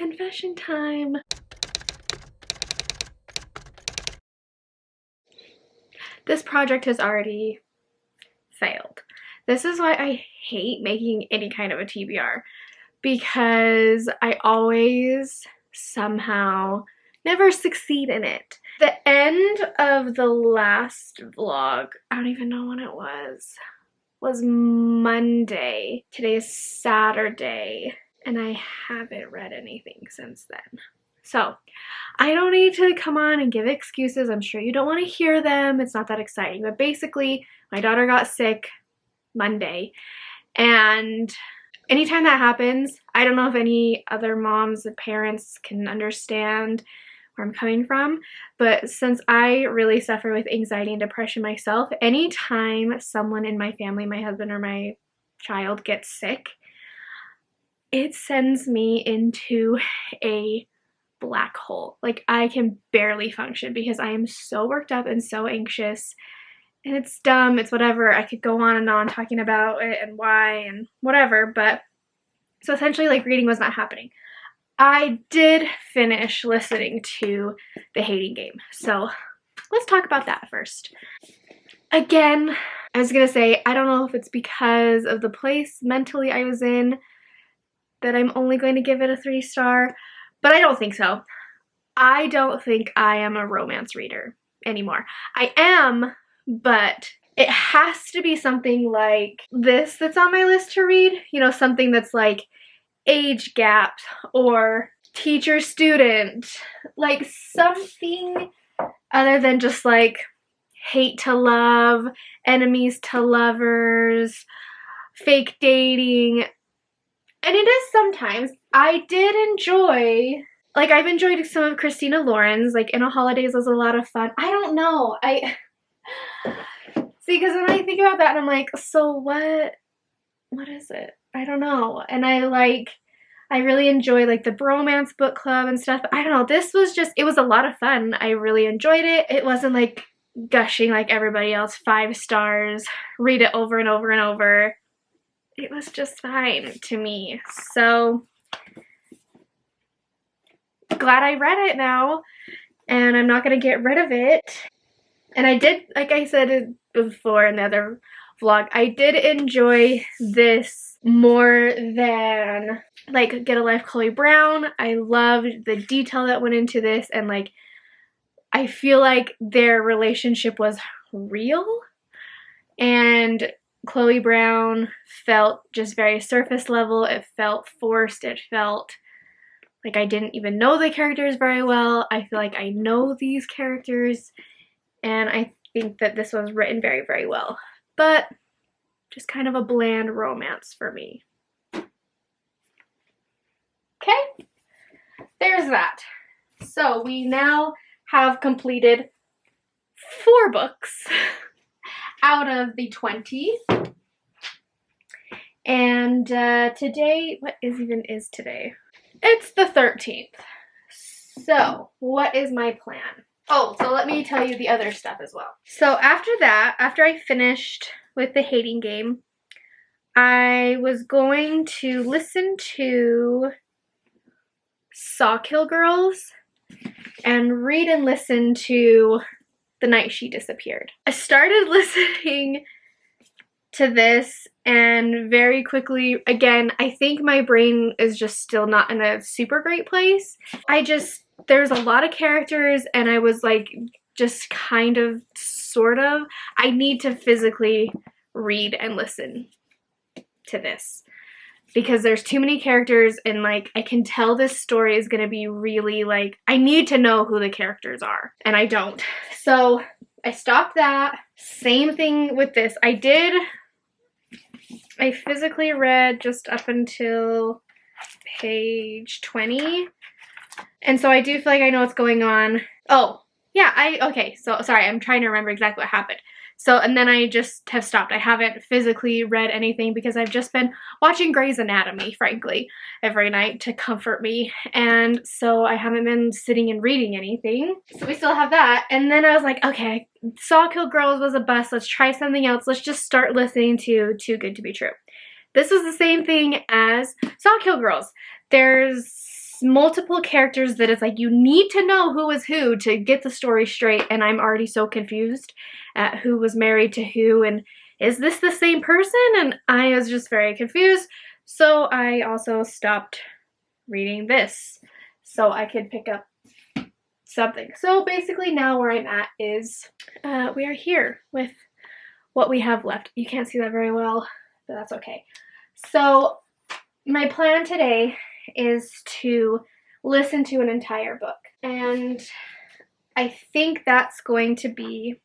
Confession time. This project has already failed. This is why I hate making any kind of a TBR, because I always somehow never succeed in it. The end of the last vlog, I don't even know when it was Monday. Today is Saturday, and I haven't read anything since then. So I don't need to come on and give excuses. I'm sure you don't want to hear them. It's not that exciting. But basically, my daughter got sick Monday, and anytime that happens, I don't know if any other moms or parents can understand where I'm coming from, but since I really suffer with anxiety and depression myself, anytime someone in my family, my husband or my child, gets sick, it sends me into a black hole. Like, I can barely function because I am so worked up and so anxious. And it's dumb, it's whatever. I could go on and on talking about it and why and whatever, but so essentially, like, reading was not happening. I did finish listening to The Hating Game, so let's talk about that first. Again, I was gonna say, I don't know if it's because of the place mentally I was in that I'm only going to give it a 3-star, but I don't think so. I don't think I am a romance reader anymore. I am, but it has to be something like this that's on my list to read. You know, something that's like age gaps or teacher student, like something other than just like hate to love, enemies to lovers, fake dating. And it is sometimes. I did enjoy, like, I've enjoyed some of Christina Lauren's, like In a Holidays was a lot of fun. I don't know. See, because when I think about that, I'm like, so what is it? I don't know. And I really enjoy like the bromance book club and stuff. But I don't know. This was just, it was a lot of fun. I really enjoyed it. It wasn't like gushing like everybody else, 5 stars, read it over and over and over. It was just fine to me. So glad I read it now, and I'm not going to get rid of it. And I did, like I said before in the other vlog, I did enjoy this more than like Get a Life Chloe Brown. I loved the detail that went into this, and like I feel like their relationship was real, and Chloe Brown felt just very surface level. It felt forced. It felt like I didn't even know the characters very well. I feel like I know these characters, and I think that this was written very, very well. But just kind of a bland romance for me. Okay, there's that. So we now have completed 4 books out of the 20. And today, what is today? It's the 13th. So what is my plan? Oh, so let me tell you the other stuff as well. So after that, after I finished with The Hating Game, I was going to listen to Sawkill Girls and read and listen to The Night She Disappeared. I started listening to this, and very quickly, again, I think my brain is just still not in a super great place. There's a lot of characters, and I was like, just kind of, sort of, I need to physically read and listen to this, because there's too many characters, and like I can tell this story is gonna be really like, I need to know who the characters are, and I don't. So I stopped that. Same thing with this. I physically read just up until page 20, and so I do feel like I know what's going on. Oh yeah, okay, so sorry, I'm trying to remember exactly what happened. So, and then I just have stopped. I haven't physically read anything because I've just been watching Grey's Anatomy, frankly, every night to comfort me. And so I haven't been sitting and reading anything. So we still have that. And then I was like, okay, Sawkill Girls was a bust. Let's try something else. Let's just start listening to Too Good to Be True. This was the same thing as Sawkill Girls. There's multiple characters that it's like you need to know who is who to get the story straight, and I'm already so confused at who was married to who and is this the same person? And I was just very confused. So I also stopped reading this so I could pick up something. So basically now where I'm at is we are here with what we have left. You can't see that very well, but that's okay. So my plan today is to listen to an entire book. And I think that's going to be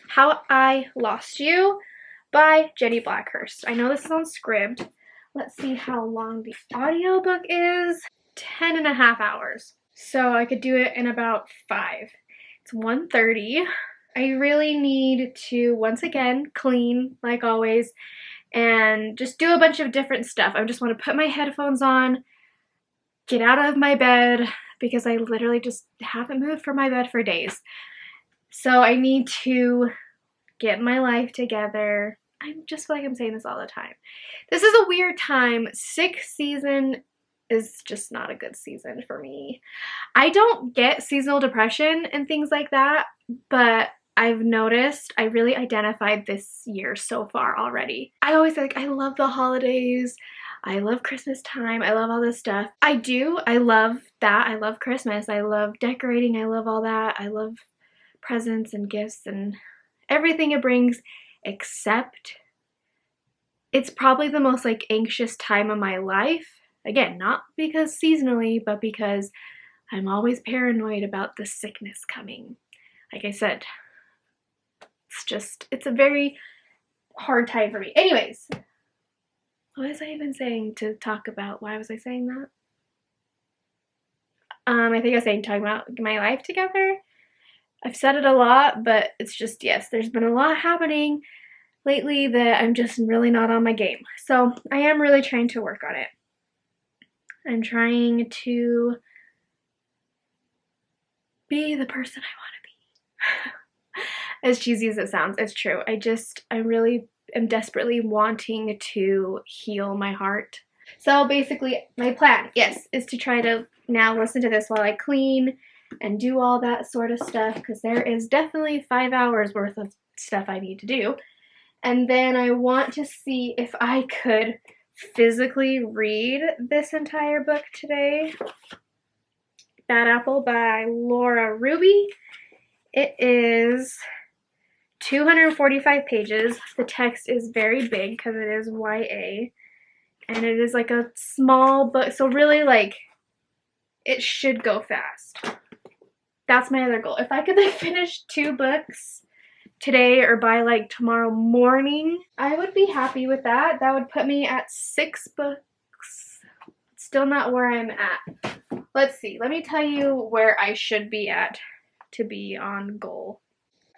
How I Lost You by Jenny Blackhurst. I know this is on Scribd. Let's see how long the audiobook is. 10.5 hours. So I could do it in about 5. It's 1:30. I really need to, once again, clean, like always, and just do a bunch of different stuff. I just want to put my headphones on, get out of my bed, because I literally just haven't moved from my bed for days. So I need to get my life together. I just feel like I'm saying this all the time. This is a weird time. Sick season is just not a good season for me. I don't get seasonal depression and things like that, but I've noticed I really identified this year so far already. I always like, I love the holidays. I love Christmas time. I love all this stuff. I do. I love that. I love Christmas. I love decorating. I love all that. I love presents and gifts and everything it brings, except it's probably the most like anxious time of my life. Again, not because seasonally, but because I'm always paranoid about the sickness coming. Like I said, it's a very hard time for me. Anyways, what was I even saying to talk about? Why was I saying that? I think I was saying talking about my life together. I've said it a lot, but it's just, yes, there's been a lot happening lately that I'm just really not on my game. So I am really trying to work on it. I'm trying to be the person I want to be. As cheesy as it sounds, it's true. I really am desperately wanting to heal my heart. So basically, my plan, yes, is to try to now listen to this while I clean and do all that sort of stuff, because there is definitely 5 hours worth of stuff I need to do. And then I want to see if I could physically read this entire book today. Bad Apple by Laura Ruby. It is 245 pages. The text is very big because it is YA. And it is like a small book. So really, like, it should go fast. That's my other goal. If I could, like, finish 2 books today or by, like, tomorrow morning, I would be happy with that. That would put me at 6 books. Still not where I'm at. Let's see. Let me tell you where I should be at to be on goal.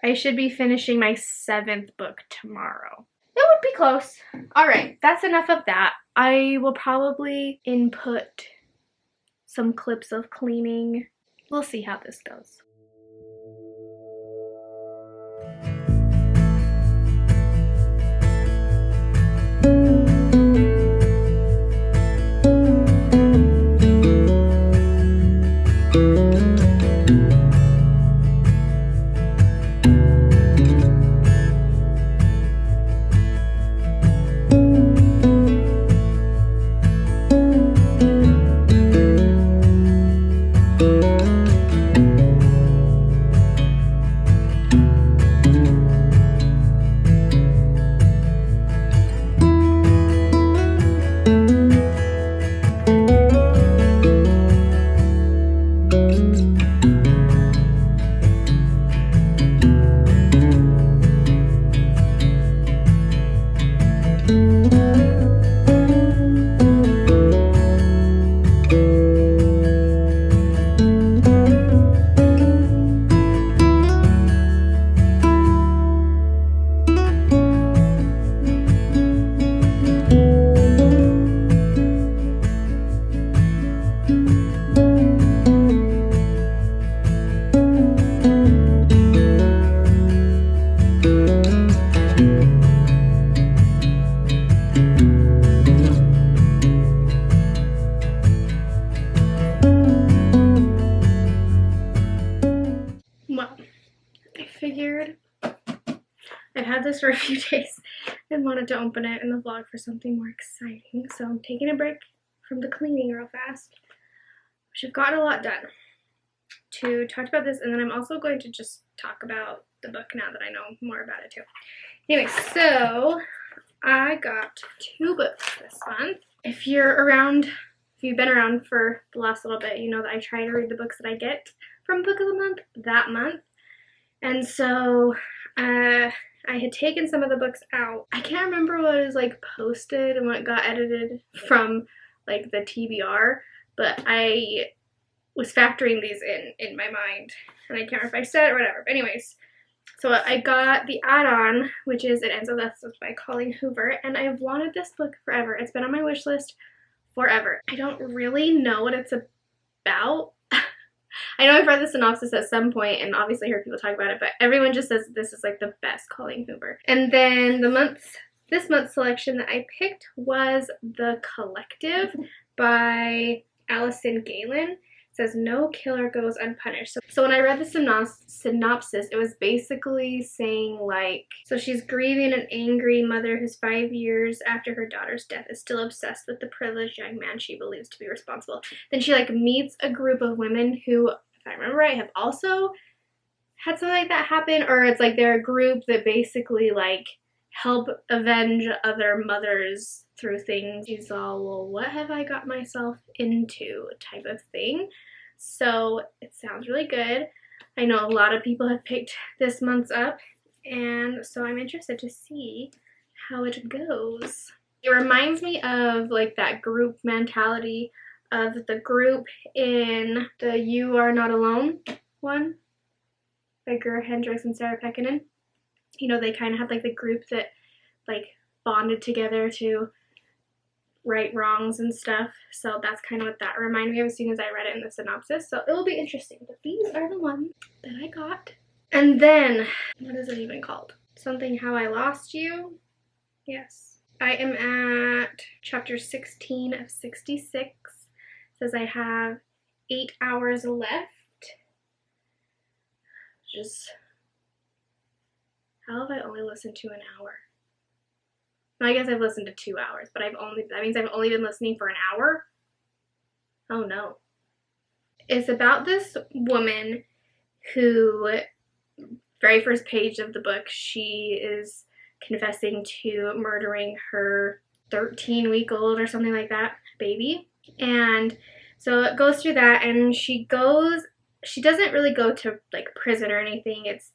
I should be finishing my 7th book tomorrow. It would be close. Alright, that's enough of that. I will probably input some clips of cleaning. We'll see how this goes. figured I've had this for a few days and wanted to open it in the vlog for something more exciting. So I'm taking a break from the cleaning real fast, which I've gotten a lot done, to talk about this, and then I'm also going to just talk about the book now that I know more about it too. Anyway, so I got 2 books this month. If you've been around for the last little bit, you know that I try to read the books that I get from Book of the Month that month. And so I had taken some of the books out. I can't remember what was like posted and what got edited from like the TBR, but I was factoring these in my mind, and I can't remember if I said it or whatever. But anyways, so I got the add-on, which is It Ends with Us by Colleen Hoover, and I've wanted this book forever. It's been on my wish list forever. I don't really know what it's about. I know I've read the synopsis at some point and obviously heard people talk about it, but everyone just says this is like the best Colleen Hoover. And then this month's selection that I picked was The Collective by Allison Galen. It says no killer goes unpunished. So when I read the synopsis, it was basically saying like, so she's grieving an angry mother who's 5 years after her daughter's death is still obsessed with the privileged young man she believes to be responsible. Then she like meets a group of women who, if I remember right, have also had something like that happen, or it's like they're a group that basically like help avenge other mothers through things. She's all, well, what have I got myself into type of thing. So it sounds really good. I know a lot of people have picked this month's up, and so I'm interested to see how it goes. It reminds me of like that group mentality of the group in the You Are Not Alone one by Gur Hendricks and Sarah Pekkanen. You know, they kind of had like the group that like bonded together to right wrongs and stuff. So that's kind of what that reminded me of as soon as I read it in the synopsis. So it will be interesting. But these are the ones that I got. And then, what is it even called? Something How I Lost You? Yes. I am at chapter 16 of 66. It says I have 8 hours left. Just, how have I only listened to an hour? I guess I've listened to 2 hours, but that means I've only been listening for an hour? Oh no. It's about this woman who, very first page of the book, she is confessing to murdering her 13-week-old or something like that baby. And so it goes through that, and she doesn't really go to like prison or anything. It's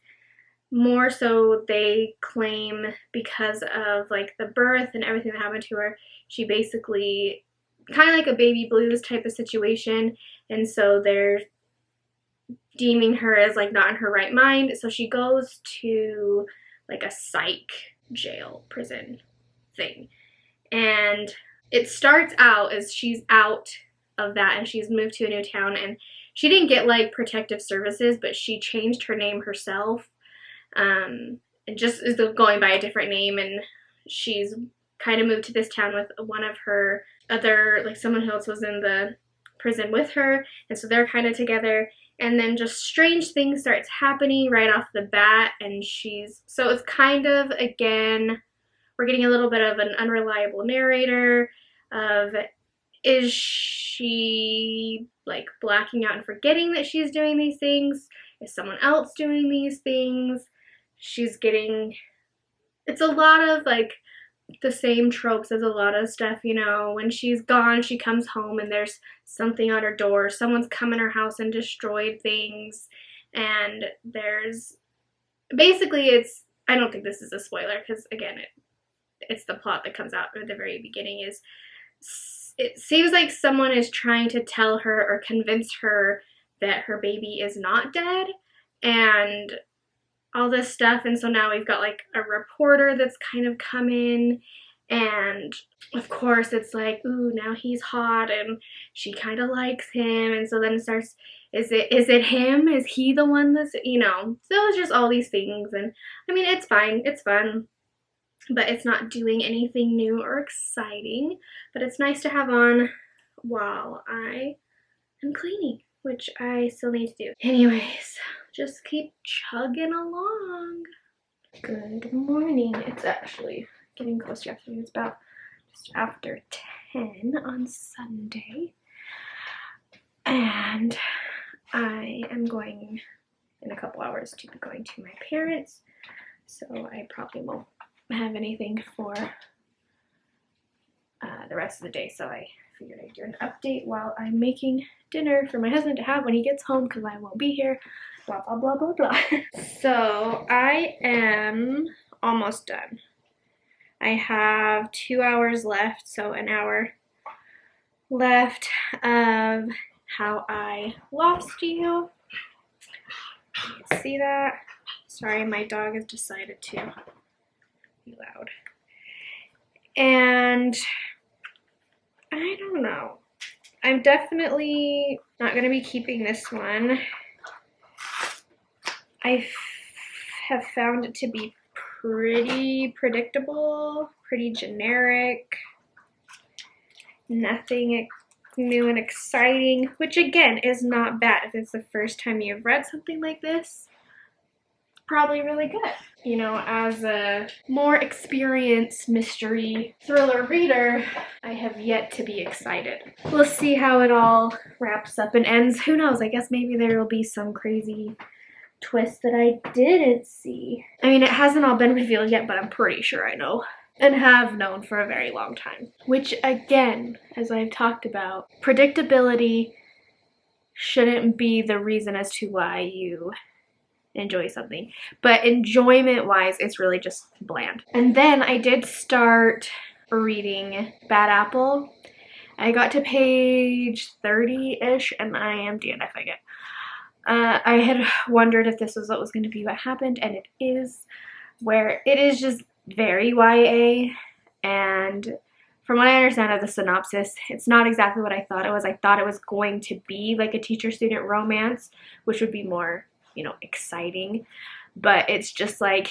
more so they claim because of like the birth and everything that happened to her, she basically kind of like a baby blues type of situation, and so they're deeming her as like not in her right mind. So she goes to like a psych jail prison thing, and it starts out as she's out of that and she's moved to a new town, and she didn't get like protective services, but she changed her name herself. And just is going by a different name, and she's kind of moved to this town with one of her other, like someone else was in the prison with her, and so they're kind of together, and then just strange things starts happening right off the bat, and so it's kind of, again, we're getting a little bit of an unreliable narrator of, is she like blacking out and forgetting that she's doing these things? Is someone else doing these things? It's a lot of like the same tropes as a lot of stuff, you know. When she's gone, she comes home and there's something on her door. Someone's come in her house and destroyed things. And there's, basically I don't think this is a spoiler because again, it's the plot that comes out at the very beginning is, it seems like someone is trying to tell her or convince her that her baby is not dead and all this stuff. And so now we've got like a reporter that's kind of come in, and of course it's like, ooh, now he's hot and she kind of likes him, and so then it starts, is it him? Is he the one that's, you know? So it's just all these things, and I mean, it's fine, it's fun, but it's not doing anything new or exciting, but it's nice to have on while I am cleaning, which I still need to do. Anyways, just keep chugging along. Good morning. It's actually getting close to afternoon. It's about just after 10 on Sunday. And I am going in a couple hours to be going to my parents. So I probably won't have anything for the rest of the day. So I figured I'd do an update while I'm making dinner for my husband to have when he gets home because I won't be here. Blah, blah, blah, blah, blah. So I am almost done. I have 2 hours left, so an hour left of How I Lost You. You can see that. Sorry, my dog has decided to be loud. And I don't know. I'm definitely not going to be keeping this one. I have found it to be pretty predictable, pretty generic, nothing new and exciting, which again is not bad. If it's the first time you've read something like this, probably really good. You know, as a more experienced mystery thriller reader, I have yet to be excited. We'll see how it all wraps up and ends. Who knows? I guess maybe there will be some crazy twist that I didn't see. I mean, it hasn't all been revealed yet, but I'm pretty sure I know and have known for a very long time. Which again, as I've talked about, predictability shouldn't be the reason as to why you enjoy something. But enjoyment-wise, it's really just bland. And then I did start reading Bad Apple. I got to page 30-ish and I am DNF again. I had wondered if this was what was going to be what happened, and it is, where it is just very YA, and from what I understand of the synopsis, it's not exactly what I thought it was. I thought it was going to be like a teacher-student romance, which would be more, you know, exciting, but it's just like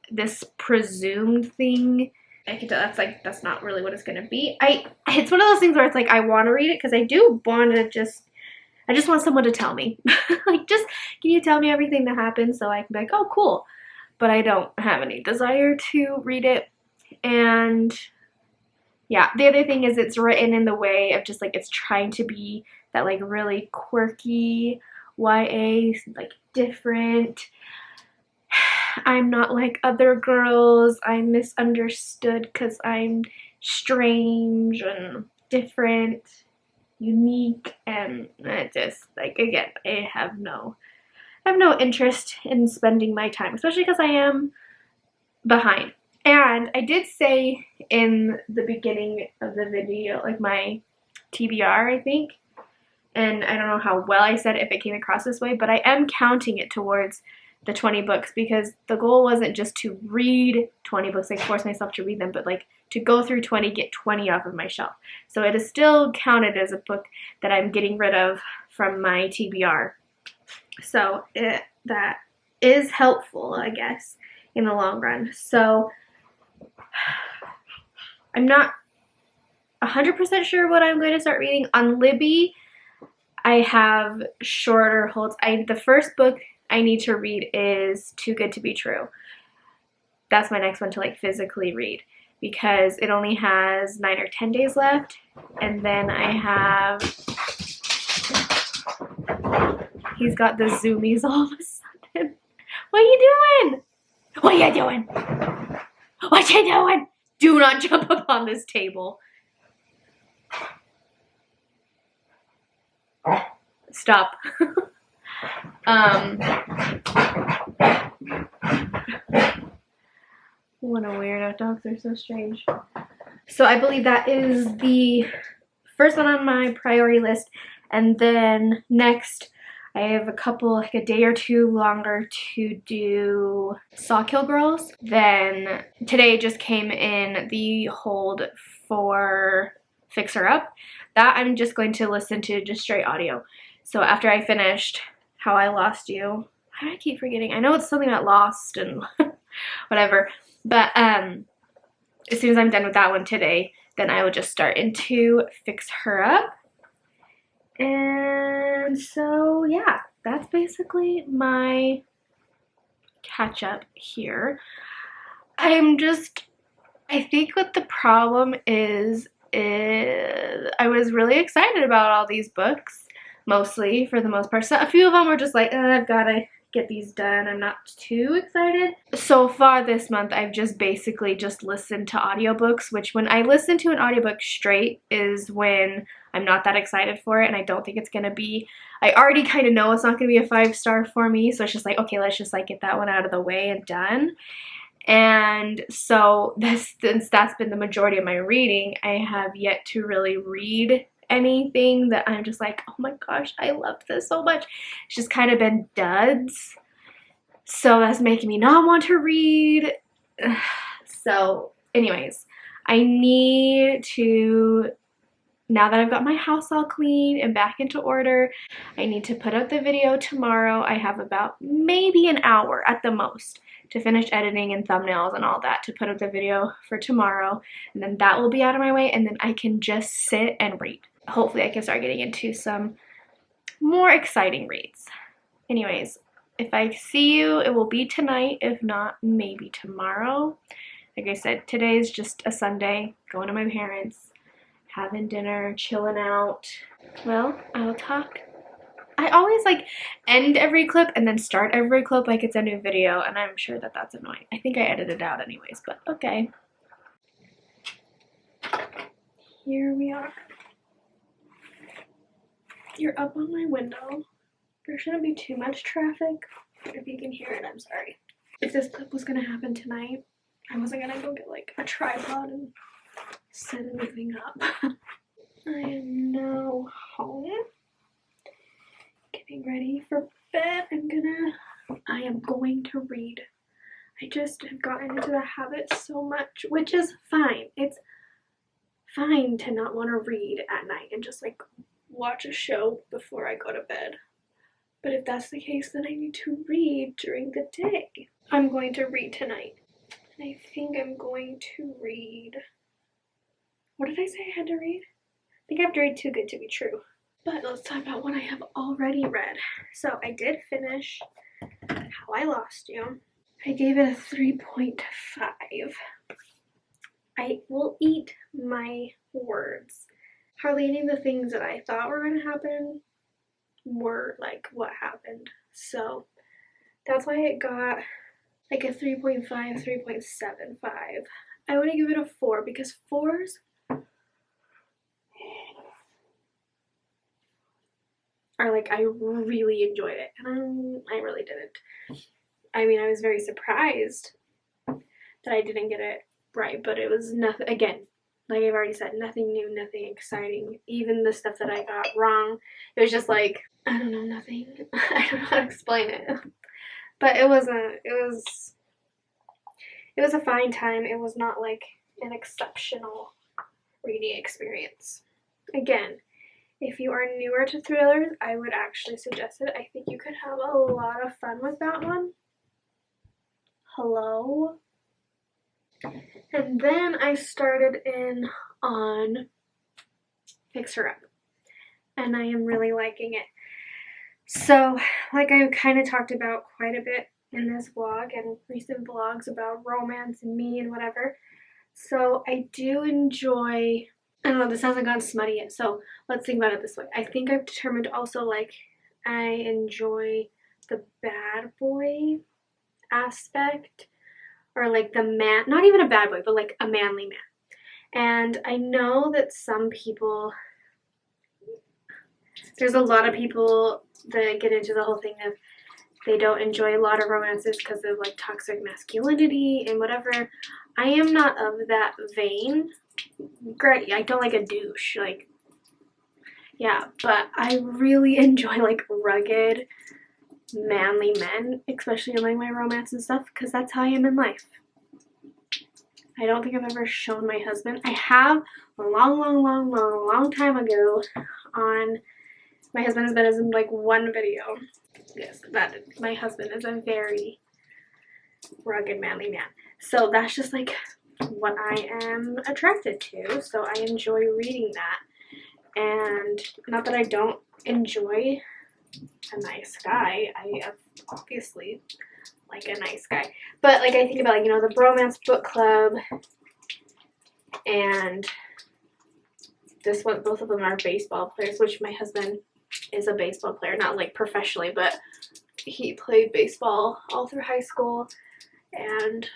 this presumed thing. I can tell that's not really what it's going to be. It's one of those things where it's like I want to read it because I do want to I just want someone to tell me. Like, just, can you tell me everything that happened so I can be like, oh, cool. But I don't have any desire to read it. And yeah, the other thing is it's written in the way of just like, it's trying to be that like really quirky YA, like different. I'm not like other girls. I'm misunderstood because I'm strange and different, unique, and it just like, again, I have no interest in spending my time, especially because I am behind. And I did say in the beginning of the video, like my TBR, I think, and I don't know how well I said it, if it came across this way, but I am counting it towards the 20 books because the goal wasn't just to read 20 books, like force myself to read them, but like to go through 20, get 20 off of my shelf. So it is still counted as a book that I'm getting rid of from my TBR. So that is helpful, I guess, in the long run. So I'm not 100% sure what I'm going to start reading. On Libby, I have shorter holds. The first book I need to read is Too Good to Be True. That's my next one to like physically read because it only has 9 or 10 days left. And then I have, he's got the zoomies all of a sudden. What are you doing? What are you doing? What you doing? Do not jump up on this table. Stop. What a weirdo. Dogs are so strange. So I believe that is the first one on my priority list. And then next, I have a couple, like a day or two longer to do Sawkill Girls. Then today just came in the hold for Fix Her Up. That I'm just going to listen to just straight audio. So after I finished How I Lost You, how do I keep forgetting? I know it's something about lost and whatever. But as soon as I'm done with that one today, then I will just start into Fix Her Up. And so, yeah, that's basically my catch up here. I think what the problem is I was really excited about all these books, mostly, for the most part. So a few of them were just like, I've got to get these done. I'm not too excited. So far this month, I've just basically just listened to audiobooks, which when I listen to an audiobook straight is when I'm not that excited for it, and I don't think it's going to be, I already kind of know it's not going to be a 5-star for me, so it's just like, okay, let's just like get that one out of the way and done. And so since that's been the majority of my reading, I have yet to really read anything that I'm just like, oh my gosh, I loved this so much. It's just kind of been duds. So that's making me not want to read. So anyways, I need to, now that I've got my house all clean and back into order, I need to put up the video tomorrow. I have about maybe an hour at the most to finish editing and thumbnails and all that to put up the video for tomorrow, and then that will be out of my way, and then I can just sit and read. Hopefully I can start getting into some more exciting reads. Anyways, if I see you, it will be tonight. If not, maybe tomorrow. Like I said, today is just a Sunday, going to my parents', having dinner, chilling out. Well, I'll talk. I always like end every clip and then start every clip like it's a new video, and I'm sure that that's annoying. I think I edited it out anyways, but okay. Here we are. You're up on my window. There shouldn't be too much traffic. If you can hear it, I'm sorry. If this clip was gonna happen tonight, I wasn't gonna go get like a tripod and set anything up. I am now home, getting ready for bed. I am going to read. I just have gotten into the habit so much, which is fine. It's fine to not want to read at night and just like watch a show before I go to bed. But if that's the case, then I need to read during the day. I'm going to read tonight. And I think I'm going to read, what did I say I had to read? I think I have to read Too Good to Be True. But let's talk about what I have already read. So I did finish How I Lost You. I gave it a 3.5. I will eat my words. Hardly any of the things that I thought were going to happen were like what happened. So that's why it got like a 3.5, 3.75. I want to give it a 4 because 4s are like, I really enjoyed it, and I really didn't. I mean, I was very surprised that I didn't get it right, but it was nothing, again, like I've already said, nothing new, nothing exciting. Even the stuff that I got wrong, it was just like, I don't know, nothing. I don't know how to explain it. But it was a fine time. It was not like an exceptional reading experience. Again, if you are newer to thrillers, I would actually suggest it. I think you could have a lot of fun with that one. Hello? And then I started in on Fix Her Up, and I am really liking it. So, like I kind of talked about quite a bit in this vlog and recent vlogs about romance and me and whatever. So I do enjoy, I don't know, this hasn't gone smutty yet, so let's think about it this way. I think I've determined also, like, I enjoy the bad boy aspect, or like the man, not even a bad boy, but like a manly man. And I know that some people, there's a lot of people that get into the whole thing of they don't enjoy a lot of romances because of like toxic masculinity and whatever. I am not of that vein. Great, I don't like a douche, like, yeah, but I really enjoy like rugged, manly men, especially in like my romance and stuff, because that's how I am in life. I don't think I've ever shown my husband. I have a long time ago on, my husband has been in like one video. Yes, that my husband is a very rugged, manly man. So that's just like what I am attracted to. So I enjoy reading that. And not that I don't enjoy a nice guy. I obviously like a nice guy. But like I think about, like, you know, the bromance book club, and this one, both of them are baseball players, which my husband is a baseball player, not like professionally, but he played baseball all through high school and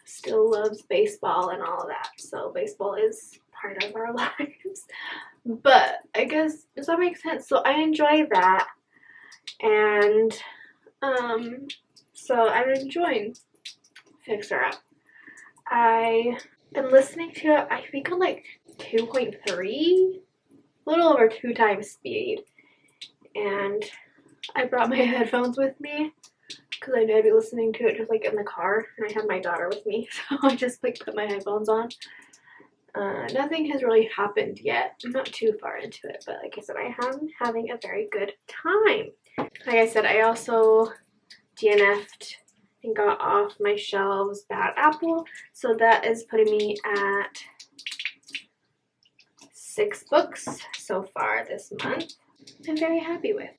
still loves baseball and all of that. So baseball is part of our lives. But I guess, does that make sense? So I enjoy that, and so I'm enjoying Fixer Up. I am listening to it, I think on like 2.3, a little over 2 times speed, and I brought my headphones with me because I knew I'd be listening to it just like in the car, and I had my daughter with me, so I just like put my headphones on. Nothing has really happened yet. I'm not too far into it, but like I said, I am having a very good time. Like I said, I also DNF'd and got off my shelves Bad Apple, so that is putting me at 6 books so far this month. I'm very happy with.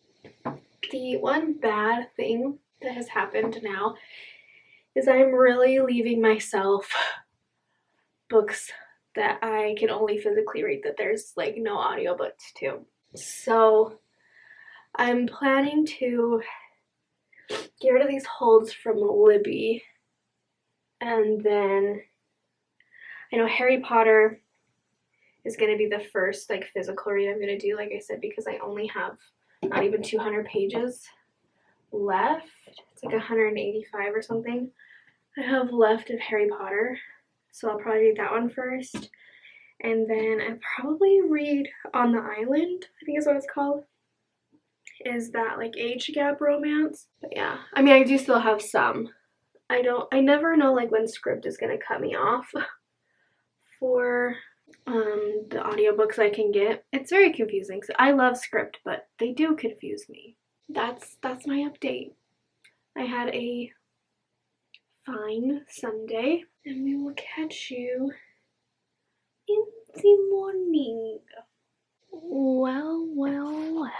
The one bad thing that has happened now is I'm really leaving myself books that I can only physically read, that there's like no audiobooks to. So I'm planning to get rid of these holds from Libby, and then I know Harry Potter is going to be the first like physical read I'm going to do, like I said, because I only have not even 200 pages left. It's like 185 or something I have left of Harry Potter. So I'll probably read that one first. And then I probably read On the Island, I think is what it's called. Is that like age gap romance? But yeah, I mean, I do still have some. I never know like when Script is gonna cut me off for the audiobooks I can get. It's very confusing. So I love Script, but they do confuse me. That's my update. I had a fine Sunday, and we will catch you in the morning. Well, well, well.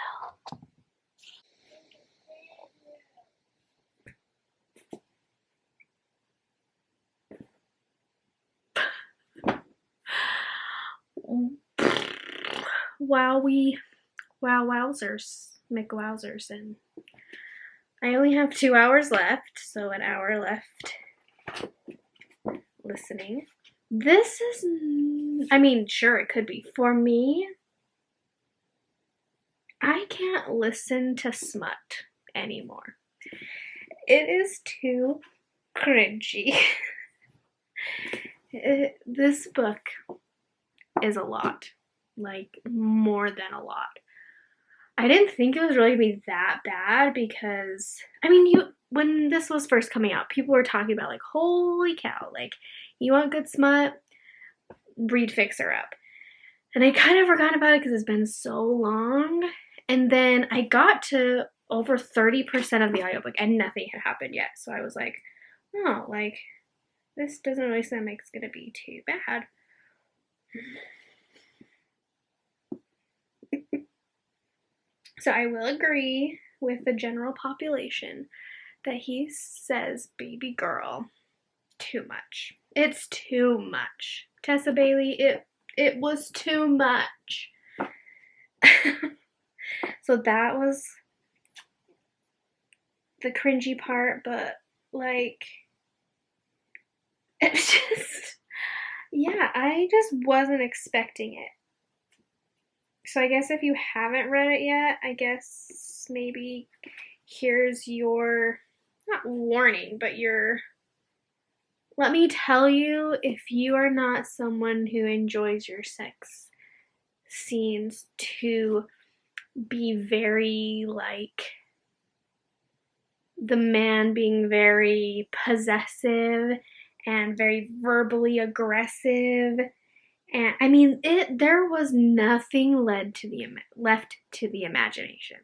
Wowzers, McWowzers, and I only have 2 hours left, so an hour left listening. This is, I mean, sure, it could be. For me, I can't listen to smut anymore. It is too cringy. This book is a lot. Like, more than a lot. I didn't think it was really going to be that bad because, I mean, when this was first coming out, people were talking about, like, holy cow, like, you want good smut? Read Fixer Up. And I kind of forgot about it because it's been so long. And then I got to over 30% of the audiobook and nothing had happened yet. So I was like, oh, like, this doesn't really sound like it's going to be too bad. So I will agree with the general population that he says baby girl too much. It's too much. Tessa Bailey, it was too much. So that was the cringy part, but like, it's just, yeah, I just wasn't expecting it. So I guess if you haven't read it yet, I guess maybe here's your, not warning, but your, let me tell you, if you are not someone who enjoys your sex scenes to be very, like, the man being very possessive and very verbally aggressive, and I mean, there was nothing left to the imagination.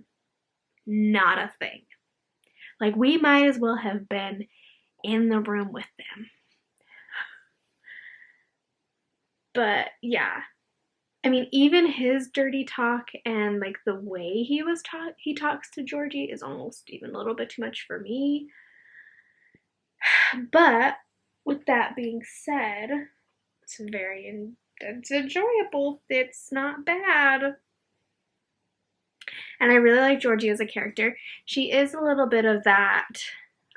Not a thing. Like, we might as well have been in the room with them. But yeah, I mean, even his dirty talk and like the way he talks to Georgie is almost even a little bit too much for me. But with that being said, it's it's enjoyable. It's not bad. And I really like Georgie as a character. She is a little bit of that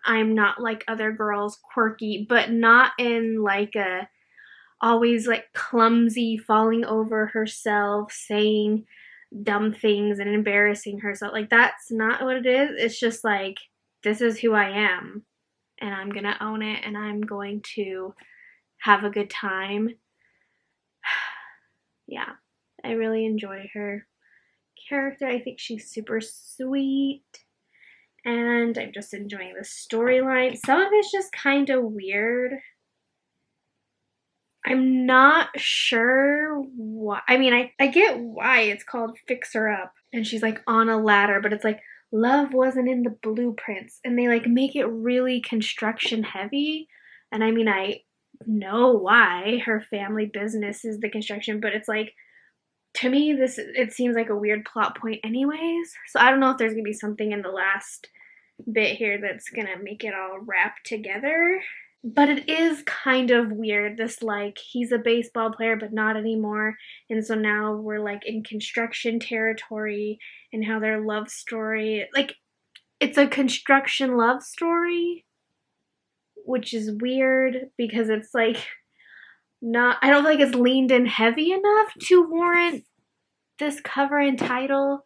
I'm not like other girls quirky, but not in like a always like clumsy, falling over herself, saying dumb things and embarrassing herself. Like that's not what it is. It's just like this is who I am and I'm going to own it and I'm going to have a good time. Yeah. I really enjoy her character. I think she's super sweet. And I'm just enjoying the storyline. Some of it's just kind of weird. I'm not sure why. I mean, I get why it's called Fix Her Up. And she's like on a ladder, but it's like love wasn't in the blueprints. And they like make it really construction heavy. And I mean, I know why her family business is the construction, but it's like, to me, it seems like a weird plot point anyways. So I don't know if there's going to be something in the last bit here that's going to make it all wrap together. But it is kind of weird, this like, he's a baseball player but not anymore. And so now we're like in construction territory and how their love story, like, it's a construction love story, which is weird because it's like, I don't think it's leaned in heavy enough to warrant this cover and title,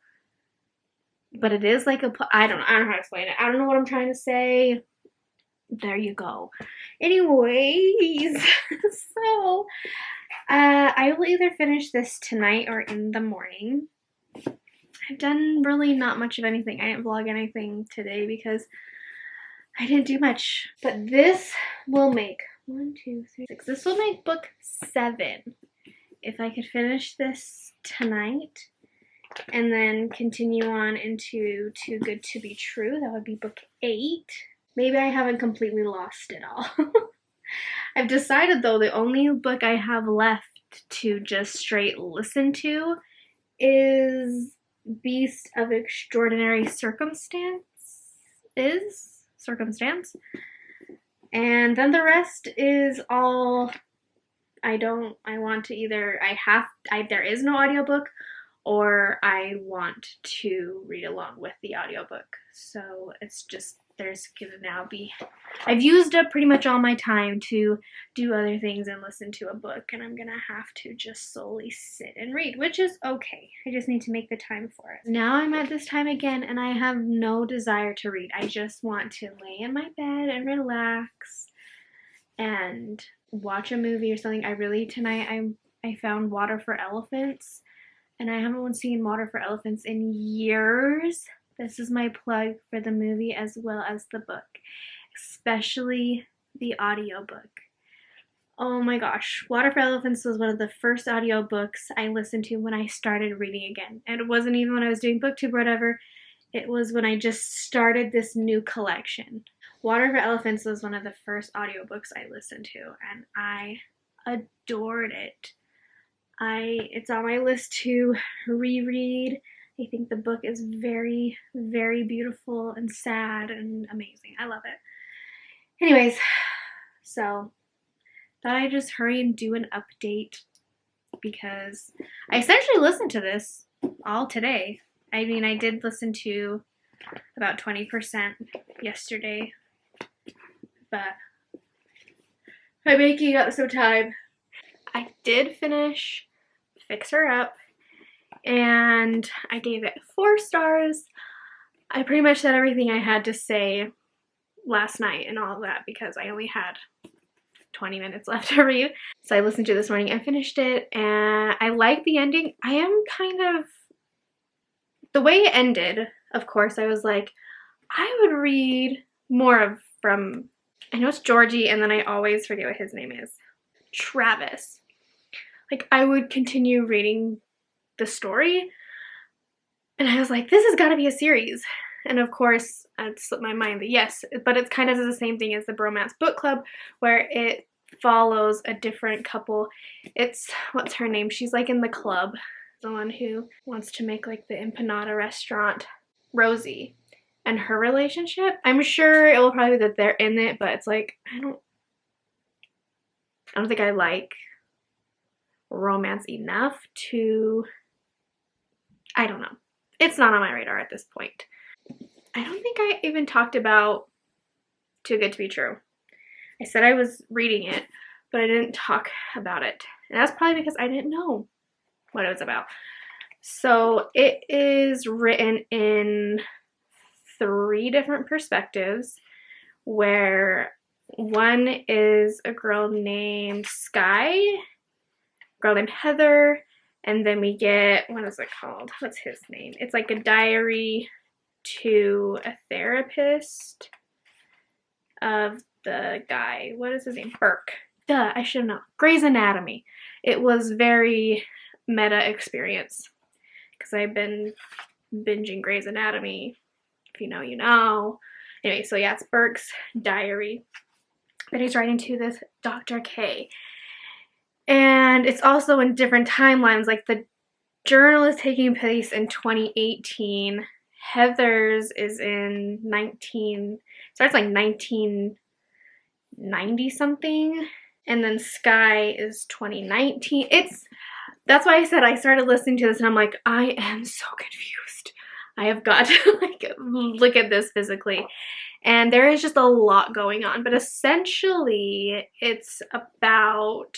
but it is like I don't know how to explain it. I don't know what I'm trying to say. There you go. Anyways, so I will either finish this tonight or in the morning. I've done really not much of anything. I didn't vlog anything today because I didn't do much, but this will make 1, 2, 3, 6. This will make book 7. If I could finish this tonight and then continue on into Too Good to Be True, that would be book 8. Maybe I haven't completely lost it all. I've decided though the only book I have left to just straight listen to is Beast of Extraordinary Circumstance. And then the rest is all there is no audiobook or I want to read along with the audiobook. So it's just, I've used up pretty much all my time to do other things and listen to a book, and I'm gonna have to just solely sit and read, which is okay. I just need to make the time for it. Now I'm at this time again and I have no desire to read. I just want to lay in my bed and relax and watch a movie or something. Tonight I found Water for Elephants, and I haven't seen Water for Elephants in years. This is my plug for the movie as well as the book, especially the audiobook. Oh my gosh, Water for Elephants was one of the first audiobooks I listened to when I started reading again. And it wasn't even when I was doing booktube or whatever. It was when I just started this new collection. Water for Elephants was one of the first audiobooks I listened to, and I adored it. It's on my list to reread. I think the book is very, very beautiful and sad and amazing. I love it. Anyways, so thought I'd just hurry and do an update because I essentially listened to this all today. I mean, I did listen to about 20% yesterday, but I'm making up some time. I did finish Fix Her Up, and I gave it 4 stars. I pretty much said everything I had to say last night and all of that because I only had 20 minutes left to read. So I listened to it this morning and finished it, and I like the ending. I am kind of, the way it ended, of course, I was like, I would read more from, I know it's Georgie, and then I always forget what his name is. Travis. Like, I would continue reading the story, and I was like, this has got to be a series. And of course, it slipped my mind that yes, but it's kind of the same thing as the Bromance Book Club, where it follows a different couple. It's, what's her name? She's like in the club, the one who wants to make like the empanada restaurant, Rosie. and her relationship. I'm sure it will probably be that they're in it, but it's like, I don't think I like romance enough to, I don't know. It's not on my radar at this point. I don't think I even talked about Too Good to Be True. I said I was reading it, but I didn't talk about it. And that's probably because I didn't know what it was about. So it is written in 3 different perspectives, where one is a girl named Sky, a girl named Heather, and then we get, what is it called? What's his name? It's like a diary to a therapist of the guy. What is his name? Burke. Duh, I should know. Grey's Anatomy. It was very meta experience because I've been binging Grey's Anatomy. If you know, you know. Anyway, so yeah, it's Burke's diary that he's writing to this Dr. K. And it's also in different timelines. Like the journal is taking place in 2018. Heather's is in starts like 1990 something. And then Sky is 2019. That's why I said I started listening to this and I'm like, I am so confused. I have got to like look at this physically. And there is just a lot going on. But essentially it's about,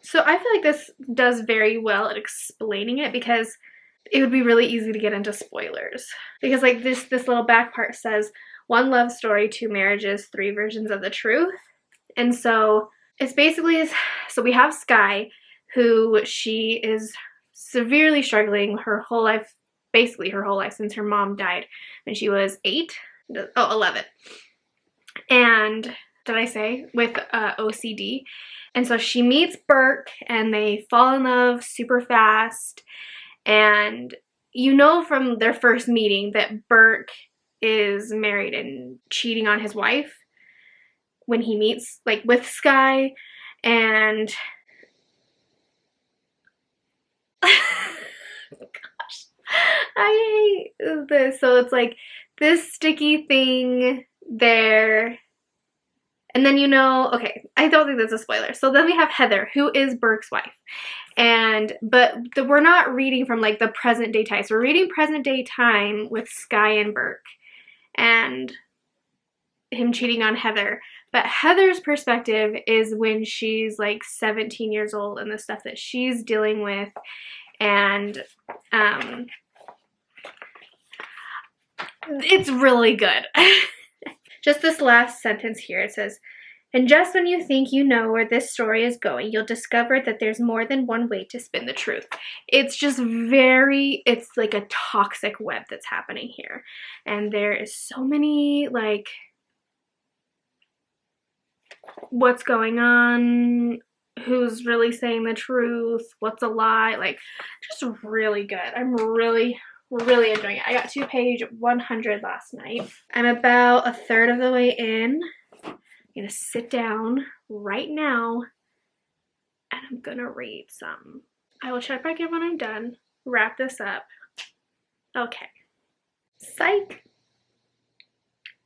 so I feel like this does very well at explaining it because it would be really easy to get into spoilers. Because like this little back part says, 1 love story, 2 marriages, 3 versions of the truth. And so it's basically, so we have Sky, who she is severely struggling her whole life, basically her whole life since her mom died when she was 11. And did I say with OCD? And so she meets Burke and they fall in love super fast. And you know from their first meeting that Burke is married and cheating on his wife when he meets like with Sky. And gosh, I hate this. So it's like this sticky thing there. And then, you know, okay, I don't think that's a spoiler. So then we have Heather, who is Burke's wife. But we're not reading from like the present day time. So we're reading present day time with Sky and Burke and him cheating on Heather. But Heather's perspective is when she's like 17 years old and the stuff that she's dealing with. And it's really good. Just this last sentence here, it says, and just when you think you know where this story is going, you'll discover that there's more than one way to spin the truth. It's just it's like a toxic web that's happening here. And there is so many, like, what's going on, who's really saying the truth, what's a lie, like, just really good. I'm really enjoying it. I got to page 100 last night. I'm about a third of the way in. I'm gonna sit down right now and I'm gonna read some. I will check back in when I'm done, wrap this up. Okay. Psych.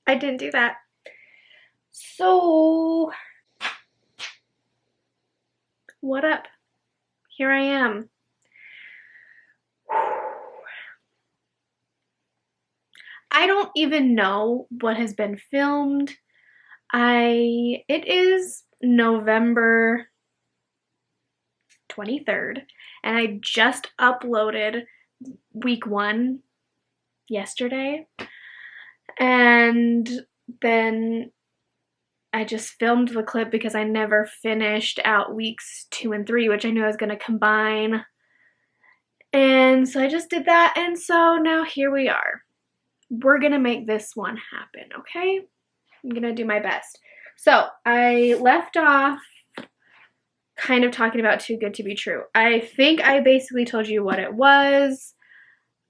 I didn't do that. So, what up? Here I am. I don't even know what has been filmed. It is November 23rd, and I just uploaded week 1 yesterday, and then I just filmed the clip because I never finished out weeks 2 and 3, which I knew I was going to combine, and so I just did that, and so now here we are. We're gonna make this one happen, okay? I'm gonna do my best. So I left off kind of talking about Too Good to Be True. I think I basically told you what it was.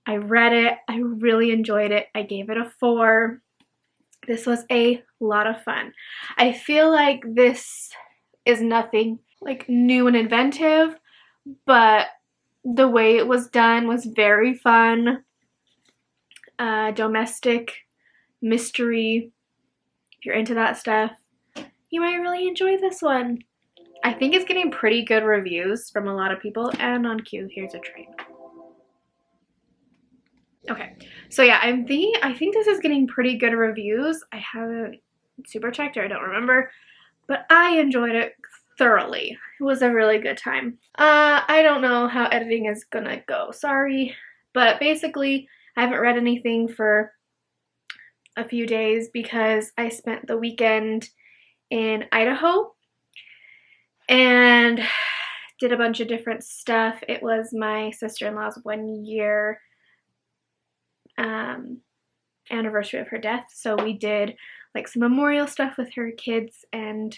I read it. I really enjoyed it. I gave it a 4. This was a lot of fun. I feel like this is nothing like new and inventive, but the way it was done was very fun. domestic mystery, if you're into that stuff, you might really enjoy this one. I think it's getting pretty good reviews from a lot of people, and on cue, here's a train. Okay, so yeah, I think this is getting pretty good reviews. I haven't super checked, or I don't remember, but I enjoyed it thoroughly. It was a really good time. I don't know how editing is gonna go, sorry, but basically I haven't read anything for a few days because I spent the weekend in Idaho and did a bunch of different stuff. It was my sister-in-law's 1-year anniversary of her death, so we did like some memorial stuff with her kids and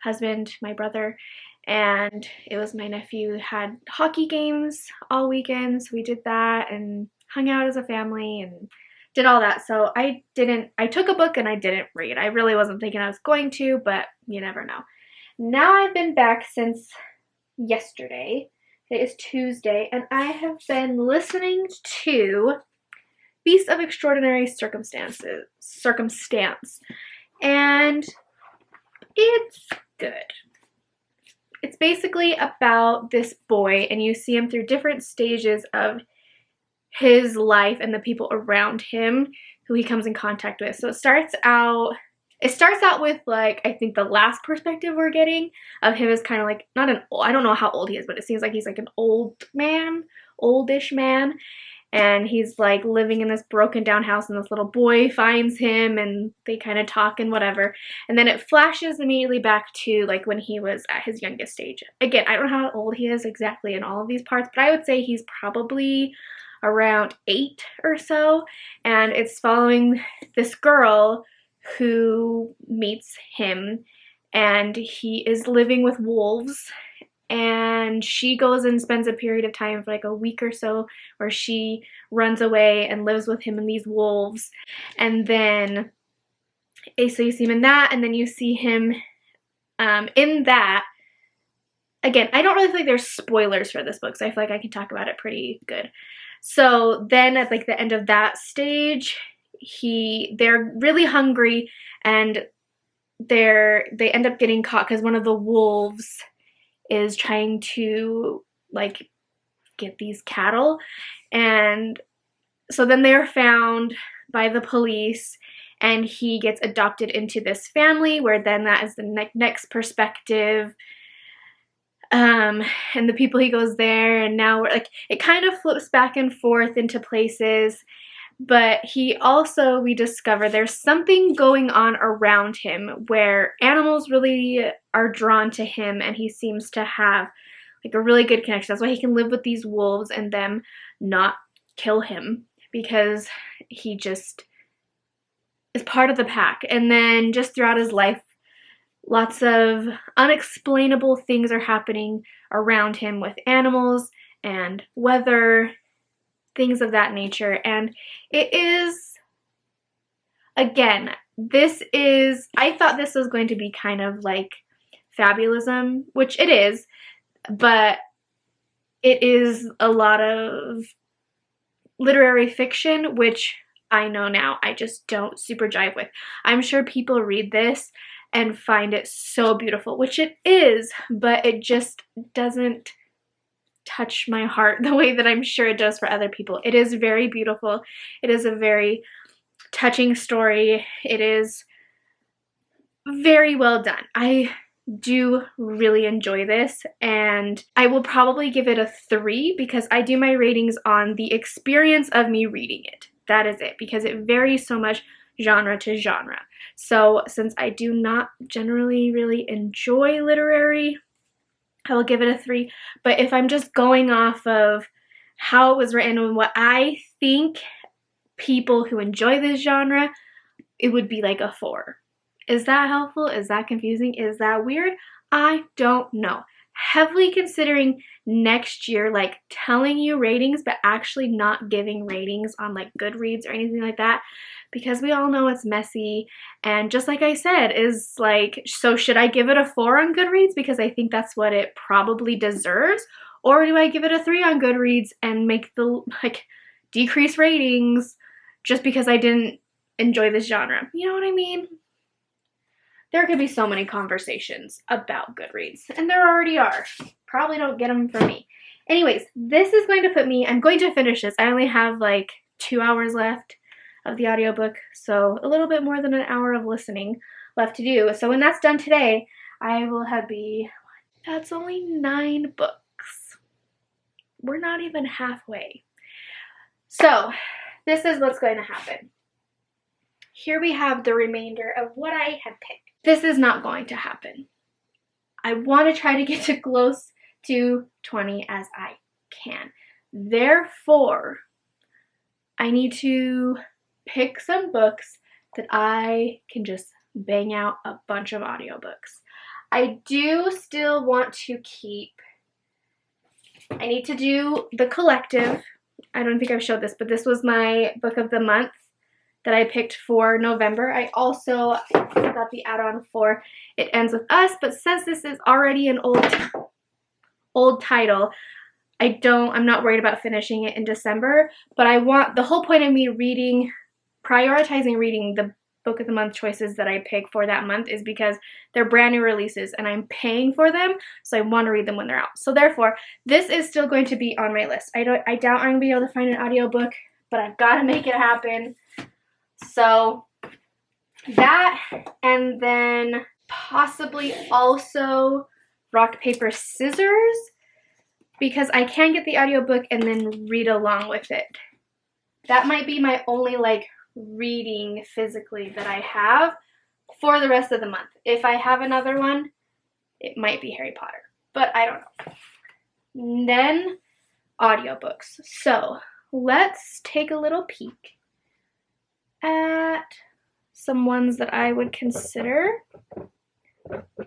husband, my brother, and it was my nephew had hockey games all weekend, so we did that and hung out as a family and did all that. So I took a book and I didn't read. I really wasn't thinking I was going to, but you never know. Now I've been back since yesterday. It is Tuesday, and I have been listening to Beasts of Extraordinary Circumstance, and it's good. It's basically about this boy, and you see him through different stages of his life and the people around him who he comes in contact with. So it starts out with, like, I think the last perspective we're getting of him is kind of like, I don't know how old he is, but it seems like he's like an oldish man. And he's like living in this broken down house, and this little boy finds him and they kind of talk and whatever. And then it flashes immediately back to like when he was at his youngest stage. Again, I don't know how old he is exactly in all of these parts, but I would say he's probably around 8 or so. And it's following this girl who meets him, and he is living with wolves. And she goes and spends a period of time for like a week or so where she runs away and lives with him and these wolves. And then, so you see him in that, and then you see him in that. Again, I don't really feel like there's spoilers for this book, so I feel like I can talk about it pretty good. So then at like the end of that stage, they're really hungry, and they end up getting caught because one of the wolves is trying to like get these cattle, and so then they're found by the police, and he gets adopted into this family where then that is the next perspective, and the people he goes there, and now we're like, it kind of flips back and forth into places. But he also, we discover there's something going on around him where animals really are drawn to him, and he seems to have like a really good connection. That's why he can live with these wolves and them not kill him, because he just is part of the pack. And then just throughout his life, lots of unexplainable things are happening around him with animals and weather, things of that nature. And it is, again, I thought this was going to be kind of like fabulism, which it is, but it is a lot of literary fiction, which I know now I just don't super jive with. I'm sure people read this and find it so beautiful, which it is, but it just doesn't touch my heart the way that I'm sure it does for other people. It is very beautiful. It is a very touching story. It is very well done. I do really enjoy this, and I will probably give it a 3 because I do my ratings on the experience of me reading it. That is it, because it varies so much genre to genre. So since I do not generally really enjoy literary, I will give it a 3, but if I'm just going off of how it was written and what I think people who enjoy this genre, it would be like a 4. Is that helpful? Is that confusing? Is that weird? I don't know. Heavily considering next year, like telling you ratings, but actually not giving ratings on like Goodreads or anything like that, because we all know it's messy. And just like I said, is like, so should I give it a 4 on Goodreads because I think that's what it probably deserves? Or do I give it a 3 on Goodreads and make the, like, decrease ratings just because I didn't enjoy this genre. You know what I mean? There could be so many conversations about Goodreads, and there already are. Probably don't get them from me. Anyways, this is going to put me, I'm going to finish this. I only have like 2 hours left of the audiobook, so a little bit more than an hour of listening left to do. So when that's done today, I will that's only 9 books. We're not even halfway. So this is what's going to happen. Here we have the remainder of what I had picked. This is not going to happen. I want to try to get to close to 20 as I can. Therefore, I need to pick some books that I can just bang out a bunch of audiobooks. I do still want to I need to do The Collective. I don't think I've showed this, but this was my book of the month that I picked for November. I also got the add-on for It Ends With Us, but since this is already an old title, I'm not worried about finishing it in December, but the whole point of me prioritizing reading the book of the month choices that I pick for that month is because they're brand new releases and I'm paying for them, so I want to read them when they're out. So therefore, this is still going to be on my list. I doubt I'm going to be able to find an audiobook, but I've got to make it happen. So that, and then possibly also Rock, Paper, Scissors, because I can get the audiobook and then read along with it. That might be my only reading physically that I have for the rest of the month. If I have another one, it might be Harry Potter, but I don't know. And then audiobooks. So let's take a little peek at some ones that I would consider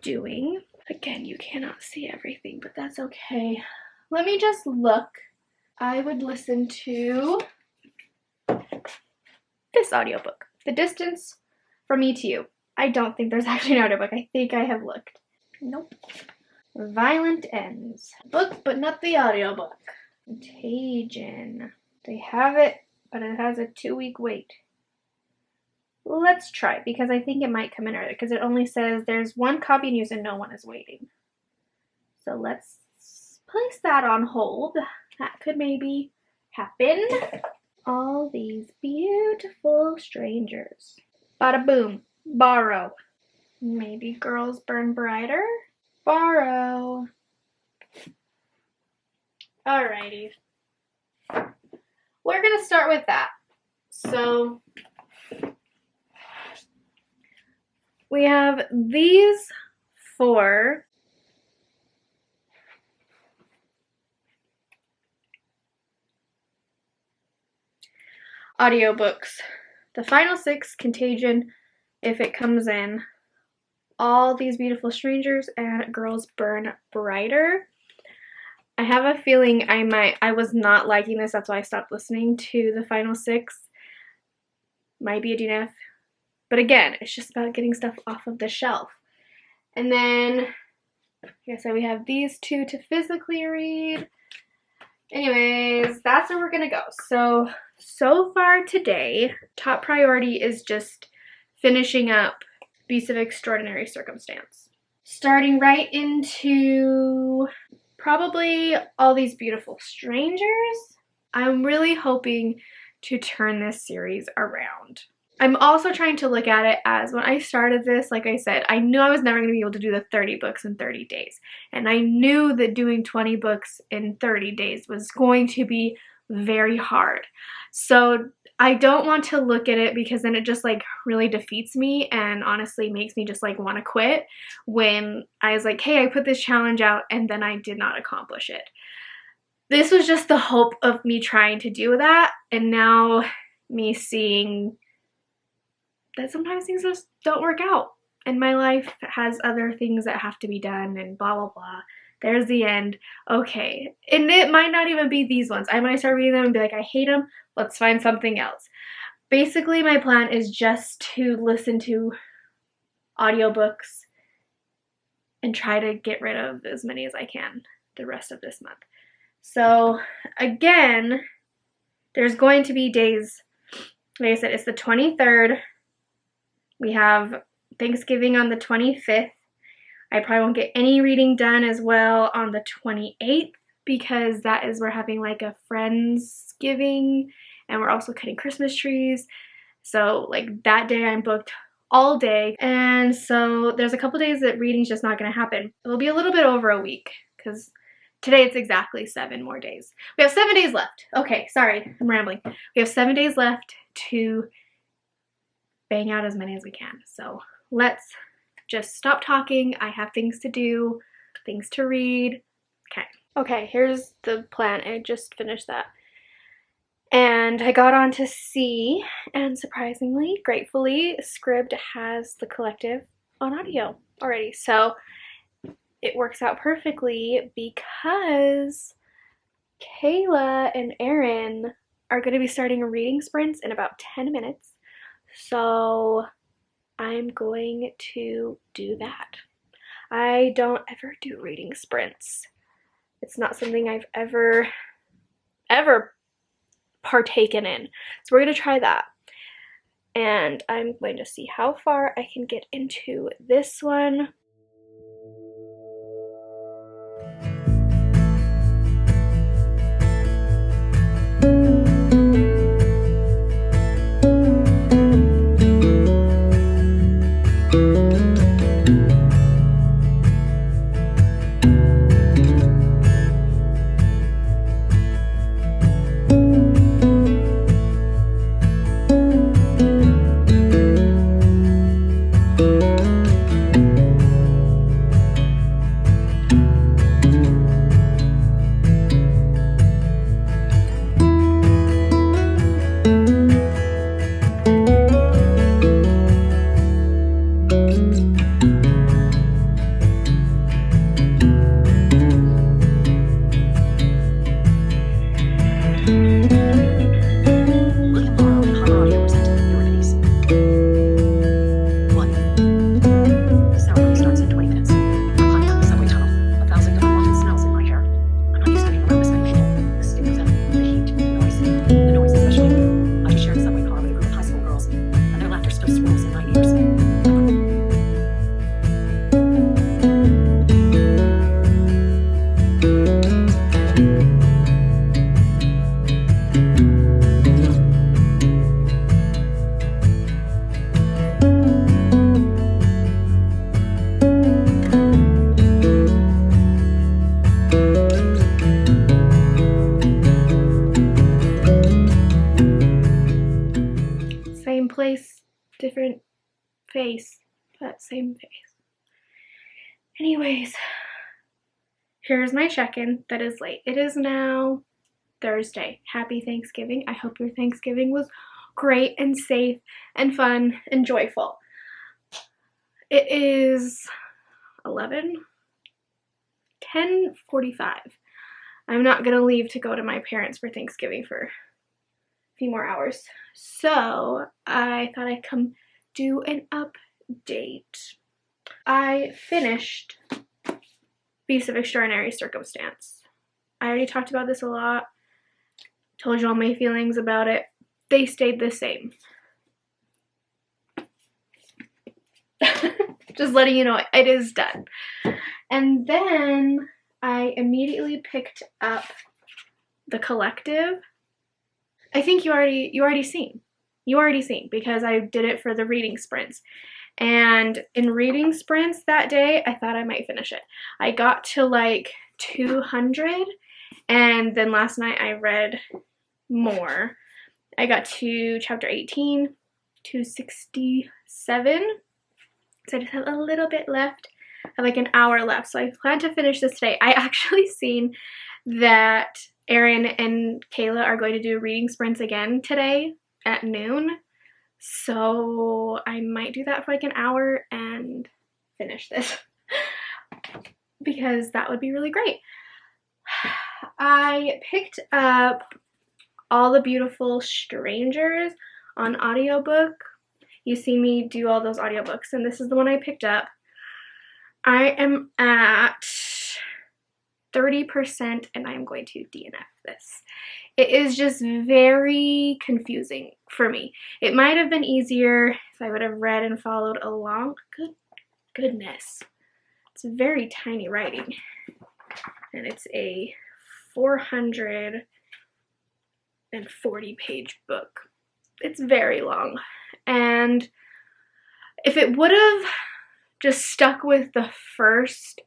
doing. Again, you cannot see everything, but that's okay. Let me just look. I would listen to this audiobook, The Distance from Me to You. I don't think there's actually an audiobook. I think I have looked. Nope. Violent Ends. Book, but not the audiobook. Contagion. They have it, but it has a 2-week wait. Let's try, because I think it might come in early, because it only says there's 1 copy in use and no one is waiting. So let's place that on hold. That could maybe happen. All These Beautiful Strangers. Bada boom. Borrow. Maybe Girls Burn Brighter. Borrow. Alrighty. We're going to start with that. So we have these 4 audiobooks. The final 6, Contagion, if it comes in, All These Beautiful Strangers, and Girls Burn Brighter. I have a feeling I was not liking this, that's why I stopped listening to the final 6. Might be a DNF. But again, it's just about getting stuff off of the shelf. And then, like I said, we have these 2 to physically read. Anyways, that's where we're going to go. So far today, top priority is just finishing up Beasts of Extraordinary Circumstance. Starting right into probably All These Beautiful Strangers. I'm really hoping to turn this series around. I'm also trying to look at it as, when I started this, like I said, I knew I was never going to be able to do the 30 books in 30 days. And I knew that doing 20 books in 30 days was going to be very hard. So I don't want to look at it, because then it just really defeats me and honestly makes me just want to quit, when I was like, hey, I put this challenge out and then I did not accomplish it. This was just the hope of me trying to do that, and now me seeing that sometimes things just don't work out, and my life has other things that have to be done, and blah blah blah. There's the end. Okay, and it might not even be these ones. I might start reading them and be like, I hate them, let's find something else. Basically, my plan is just to listen to audiobooks and try to get rid of as many as I can the rest of this month. So again, there's going to be days Like I said, it's the 23rd. We have Thanksgiving on the 25th. I probably won't get any reading done as well on the 28th because that is we're having like a Friendsgiving and we're also cutting Christmas trees. So like that day I'm booked all day. And so there's a couple days that reading's just not going to happen. It'll be a little bit over a week because today it's exactly 7 more days. We have 7 days left. Okay, sorry, I'm rambling. We have 7 days left to bang out as many as we can. So let's just stop talking. I have things to do, things to read. Okay, here's the plan. I just finished that. And I got on to C, and surprisingly, gratefully, Scribd has the collective on audio already. So it works out perfectly because Kayla and Erin are going to be starting reading sprints in about 10 minutes. So I'm going to do that. I don't ever do reading sprints. It's not something I've ever partaken in. So we're going to try that. And I'm going to see how far I can get into this one. Same place, different face, but same face. Anyways, here's my check-in that is late. It is now Thursday. Happy Thanksgiving. I hope your Thanksgiving was great and safe and fun and joyful. It is 10:45. I'm not gonna leave to go to my parents for Thanksgiving for a few more hours. So I thought I'd come do an update. I finished Beasts of Extraordinary Circumstance. I already talked about this a lot. Told you all my feelings about it. They stayed the same. Just letting you know it is done. And then I immediately picked up the collective. I think you already seen because I did it for the reading sprints. And in reading sprints that day, I thought I might finish it. I got to like 200, and then last night I read more. I got to chapter 18, 267. So I just have a little bit left. I have like an hour left. So I plan to finish this today. I actually seen that Erin and Kayla are going to do reading sprints again today at noon. So I might do that for like an hour and finish this because that would be really great. I picked up All the Beautiful Strangers on audiobook. You see me do all those audiobooks, and this is the one I picked up. I am at 30% and I'm going to DNF this. It is just very confusing for me. It might have been easier if I would have read and followed along. Goodness. It's very tiny writing. And it's a 440-page book. It's very long. And if it would have just stuck with the first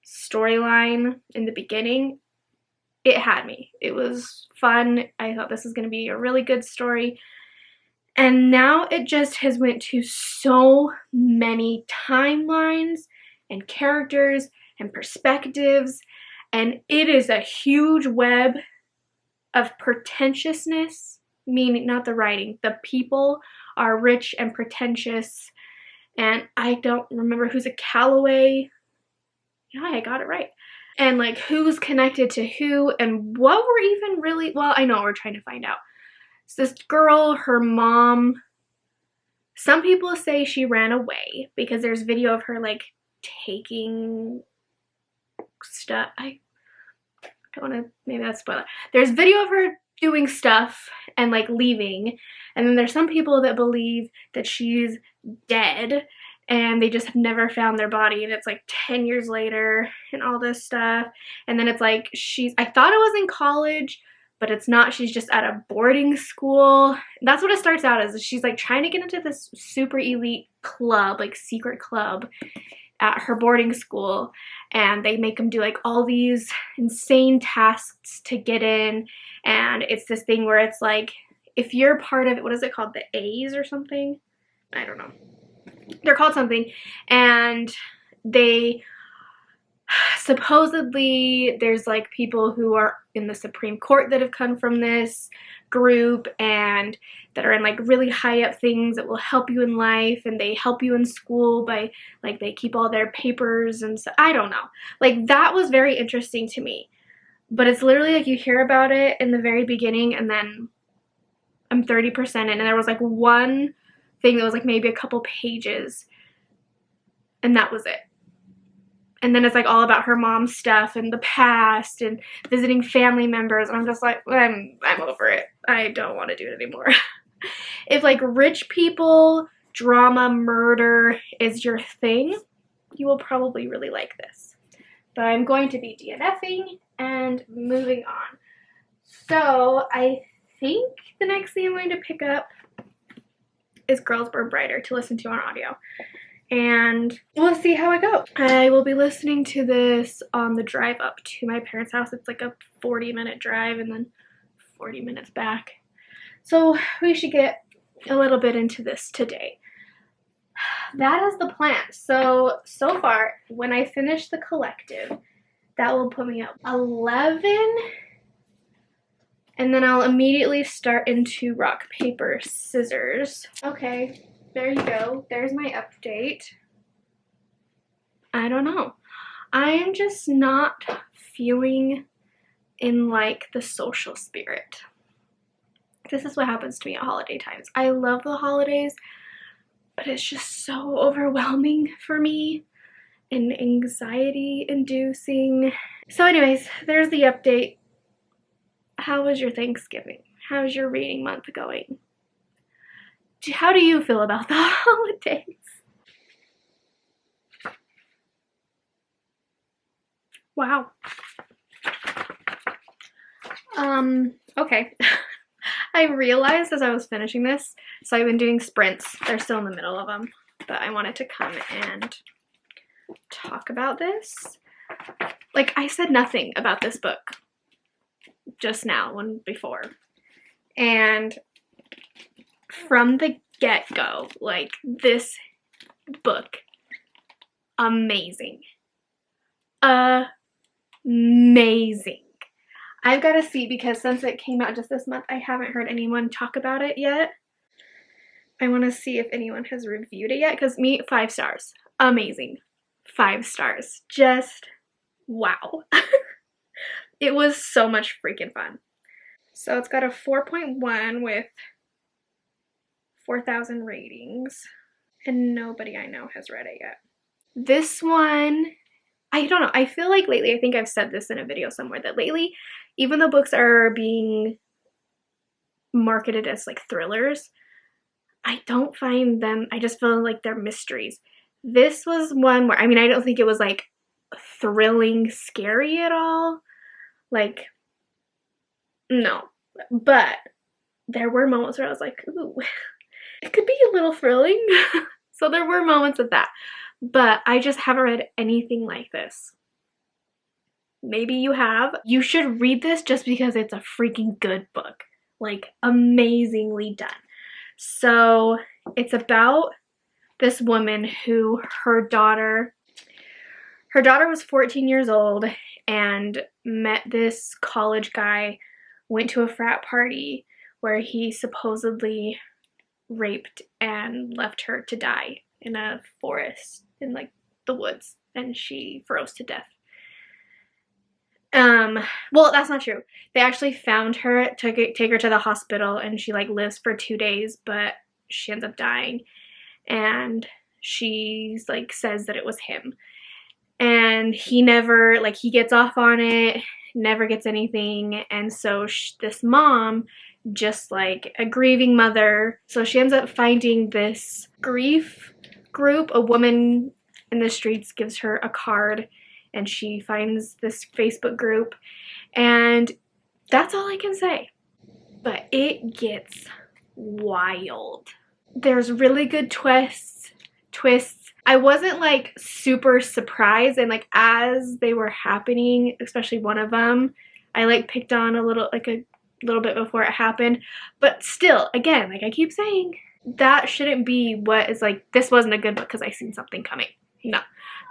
storyline in the beginning, it had me. It was fun. I thought this was going to be a really good story. And now it just has went to so many timelines and characters and perspectives, and it is a huge web of pretentiousness, meaning not the writing. The people are rich and pretentious, and I don't remember who's a Calloway. Yeah, I got it right. And like who's connected to who and what we're even really, well, I know what we're trying to find out. So this girl, her mom, some people say she ran away because there's video of her like taking stuff. I don't want to, maybe that's spoiler. There's video of her doing stuff and like leaving, and then there's some people that believe that she's dead and they just have never found their body, and it's like 10 years later and all this stuff. And then it's like I thought it was in college, but it's not. She's just at a boarding school. That's what it starts out as. She's like trying to get into this super elite club, like secret club at her boarding school, and they make them do like all these insane tasks to get in. And it's this thing where it's like, if you're part of it, what is it called? The A's or something? I don't know. They're called something. And they supposedly, there's like people who are in the Supreme Court that have come from this group and that are in like really high up things that will help you in life, and they help you in school by like they keep all their papers and so I don't know. Like that was very interesting to me. But it's literally like you hear about it in the very beginning and then I'm 30% in, and there was like one thing that was like maybe a couple pages and that was it. And then it's like all about her mom's stuff and the past and visiting family members. And I'm just like, I'm over it. I don't want to do it anymore. If like rich people, drama, murder is your thing, you will probably really like this. But I'm going to be DNFing and moving on. So I think the next thing I'm going to pick up is Girls Burn Brighter to listen to on audio. And we'll see how it goes. I will be listening to this on the drive up to my parents' house. It's like a 40-minute drive and then 40 minutes back. So we should get a little bit into this today. That is the plan. So far, when I finish the collective, that will put me up 11. And then I'll immediately start into rock, paper, scissors. Okay. There you go. There's my update. I don't know. I am just not feeling in like the social spirit. This is what happens to me at holiday times. I love the holidays, but it's just so overwhelming for me and anxiety inducing. So anyways, there's the update. How was your Thanksgiving? How's your reading month going? How do you feel about the holidays? Wow. Okay. I realized as I was finishing this, so I've been doing sprints. They're still in the middle of them, but I wanted to come and talk about this. Like, I said nothing about this book just now, before. And from the get-go, like, this book, amazing. Amazing. I've got to see, because since it came out just this month, I haven't heard anyone talk about it yet. I want to see if anyone has reviewed it yet, because 5 stars. Amazing. 5 stars. Just wow. It was so much freaking fun. So it's got a 4.1 with 4,000 ratings, and nobody I know has read it yet. This one, I don't know, I feel like lately, I think I've said this in a video somewhere, that lately even though books are being marketed as like thrillers, I don't find them, I just feel like they're mysteries. This was one where, I mean, I don't think it was like thrilling, scary at all. Like, no. But there were moments where I was like, ooh, it could be a little thrilling. So there were moments of that. But I just haven't read anything like this. Maybe you have. You should read this just because it's a freaking good book. Like, amazingly done. So it's about this woman who her daughter was 14 years old and met this college guy, went to a frat party where he supposedly raped and left her to die in a forest in like the woods, and she froze to death. Well, that's not true. They actually found her, take her to the hospital, and she like lives for 2 days, but she ends up dying. And she's like says that it was him. And he never, like, he gets off on it, never gets anything. And so this mom, just like a grieving mother, so she ends up finding this grief group. A woman in the streets gives her a card, and she finds this Facebook group, and that's all I can say. But it gets wild. There's really good twists. I wasn't like super surprised, and like as they were happening, especially one of them, I like picked on a little bit before it happened. But still, again, like I keep saying, that shouldn't be what is like, this wasn't a good book because I seen something coming.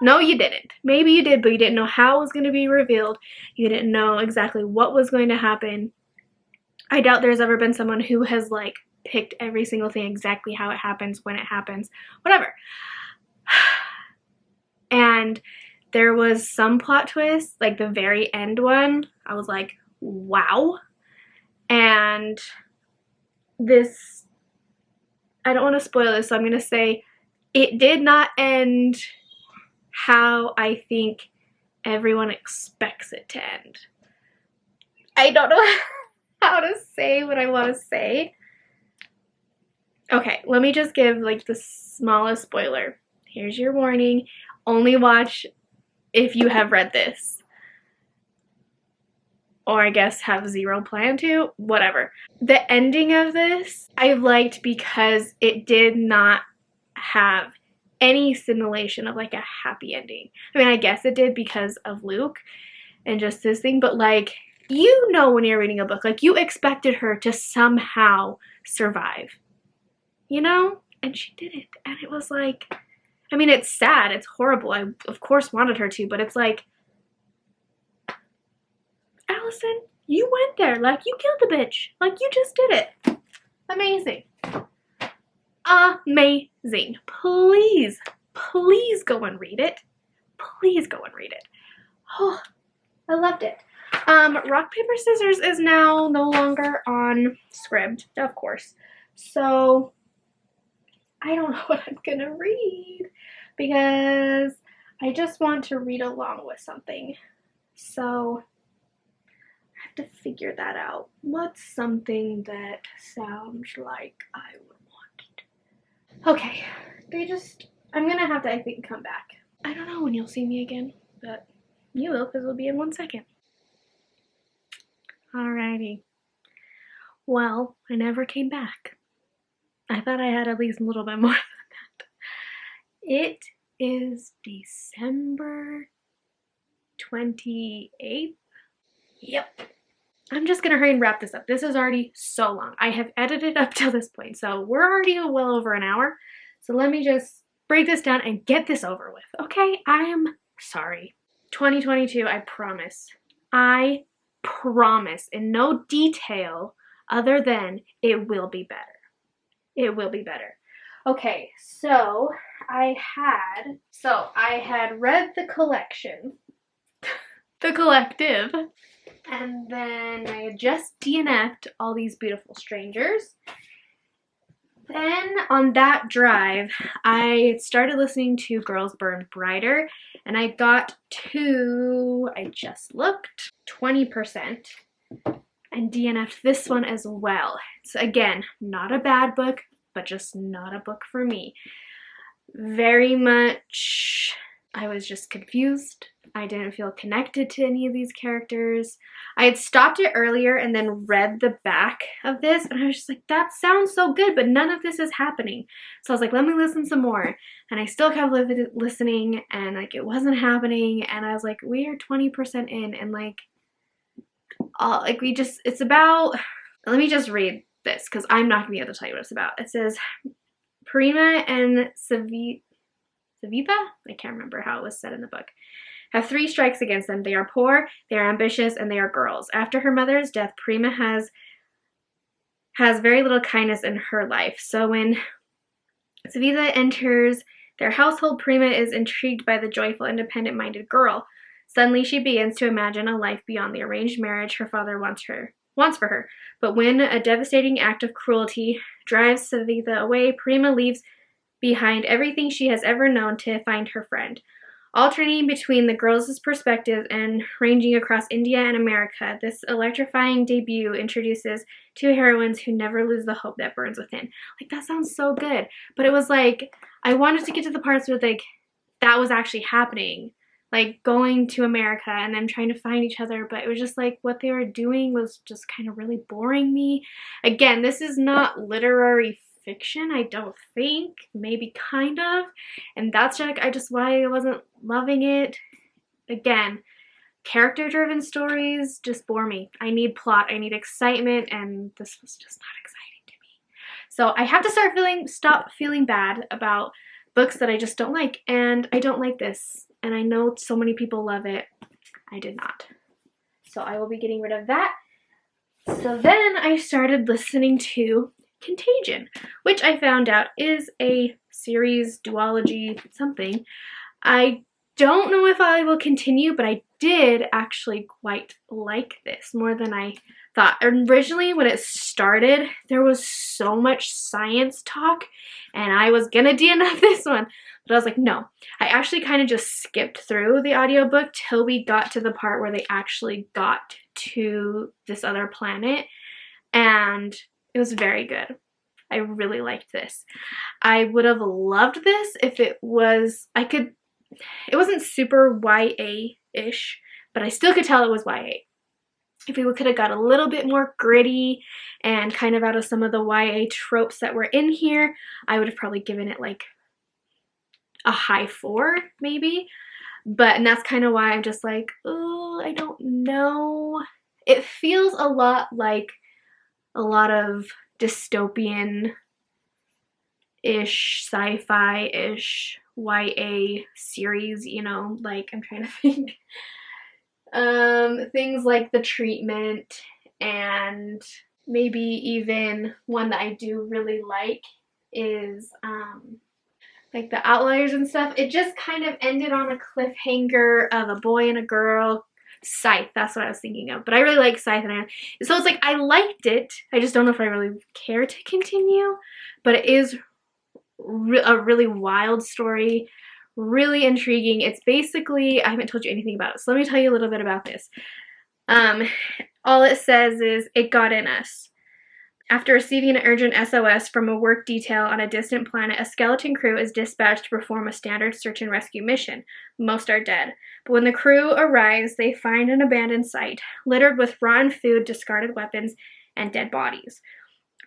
No, you didn't. Maybe you did, but you didn't know how it was going to be revealed. You didn't know exactly what was going to happen. I doubt there's ever been someone who has like picked every single thing exactly how it happens, when it happens, whatever. And there was some plot twist, like the very end one, I was like, wow. And this, I don't want to spoil this, so I'm going to say it did not end how I think everyone expects it to end. I don't know how to say what I want to say. Okay, let me just give like the smallest spoiler. Here's your warning. Only watch if you have read this. Or I guess have zero plan to. Whatever. The ending of this I liked because it did not have any simulation of like a happy ending. I mean, I guess it did because of Luke and just this thing, but like, you know, when you're reading a book, like you expected her to somehow survive, you know? And she didn't. And it was like, I mean, it's sad, it's horrible. I of course wanted her to, but it's like, Allison, you went there, like you killed the bitch, like you just did it. Amazing. Amazing. Please go and read it. Please go and read it. Oh, I loved it. Rock, Paper, Scissors is now no longer on Scribd, of course. So I don't know what I'm gonna read because I just want to read along with something. So I have to figure that out. What's something that sounds like I would want? Okay, I'm gonna have to, I think, come back. I don't know when you'll see me again, but you will, because we'll be in 1 second. Alrighty. Well, I never came back. I thought I had at least a little bit more than that. It is December 28th. Yep. I'm just gonna hurry and wrap this up. This is already so long. I have edited up till this point, so we're already well over an hour. So let me just break this down and get this over with. Okay, I am sorry. 2022, I promise. I promise in no detail other than it will be better. It will be better. Okay, so I had read the collection, the collective, and then I had just DNF'd All These Beautiful Strangers. Then on that drive, I started listening to Girls Burn Brighter, and I got to, I just looked, 20%. and DNF'd this one as well. So again, not a bad book, but just not a book for me. Very much, I was just confused. I didn't feel connected to any of these characters. I had stopped it earlier and then read the back of this, and I was just like, that sounds so good, but none of this is happening. So I was like, let me listen some more. And I still kept listening, and like it wasn't happening. And I was like, we are 20% in, and it's about, let me just read this because I'm not gonna be able to tell you what it's about. It says, Prima and Savitha, I can't remember how it was said in the book, have 3 strikes against them. They are poor, they are ambitious, and they are girls. After her mother's death, Prima has very little kindness in her life. So when Savitha enters their household, Prima is intrigued by the joyful, independent-minded girl. Suddenly she begins to imagine a life beyond the arranged marriage her father wants for her. But when a devastating act of cruelty drives Savitha away, Prima leaves behind everything she has ever known to find her friend. Alternating between the girls' perspectives and ranging across India and America, this electrifying debut introduces 2 heroines who never lose the hope that burns within. Like, that sounds so good. But it was like, I wanted to get to the parts where, like, that was actually happening. Like, going to America and then trying to find each other. But it was just like, what they were doing was just kind of really boring me. Again, this is not literary fiction, I don't think. Maybe kind of. And that's just why I wasn't loving it. Again, character-driven stories just bore me. I need plot, I need excitement, and this was just not exciting to me. So I have to stop feeling bad about books that I just don't like, and I don't like this. And I know so many people love it. I did not. So I will be getting rid of that. So then I started listening to Contagion, which I found out is a series, duology, something. I don't know if I will continue, but I did actually quite like this more than I thought. Originally, when it started, there was so much science talk, and I was gonna DNF this one, but I was like, no. I actually kind of just skipped through the audiobook till we got to the part where they actually got to this other planet, and it was very good. I really liked this. I would have loved this if it wasn't super YA-ish, but I still could tell it was YA. If we could have got a little bit more gritty and kind of out of some of the YA tropes that were in here, I would have probably given it like a high 4, maybe. And that's kind of why I'm just like, oh, I don't know. It feels a lot like a lot of dystopian-ish, sci-fi-ish YA series, you know, like, I'm trying to think. Things like The Treatment, and maybe even one that I do really like is, like The Outliers and stuff. It just kind of ended on a cliffhanger of a boy and a girl. Scythe, that's what I was thinking of. But I really like Scythe, so it's like I liked it. I just don't know if I really care to continue. But it is a really wild story, really intriguing. It's basically, I haven't told you anything about it, so let me tell you a little bit about this. All it says is, it got in us. After receiving an urgent SOS from a work detail on a distant planet, a skeleton crew is dispatched to perform a standard search and rescue mission. Most are dead. But when the crew arrives, they find an abandoned site, littered with rotten food, discarded weapons, and dead bodies.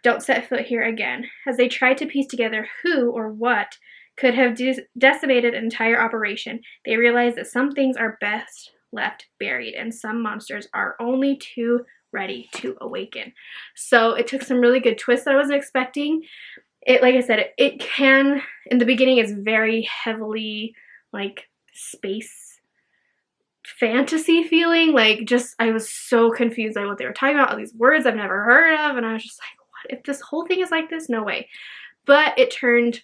Don't set foot here again. As they try to piece together who or what could have decimated an entire operation, they realize that some things are best left buried, and some monsters are only too ready to awaken. So it took some really good twists that I wasn't expecting. It, like I said, it can, in the beginning, it's very heavily like space fantasy feeling. Like, just, I was so confused by what they were talking about, all these words I've never heard of, and I was just like, what? If this whole thing is like this? No way. But it turned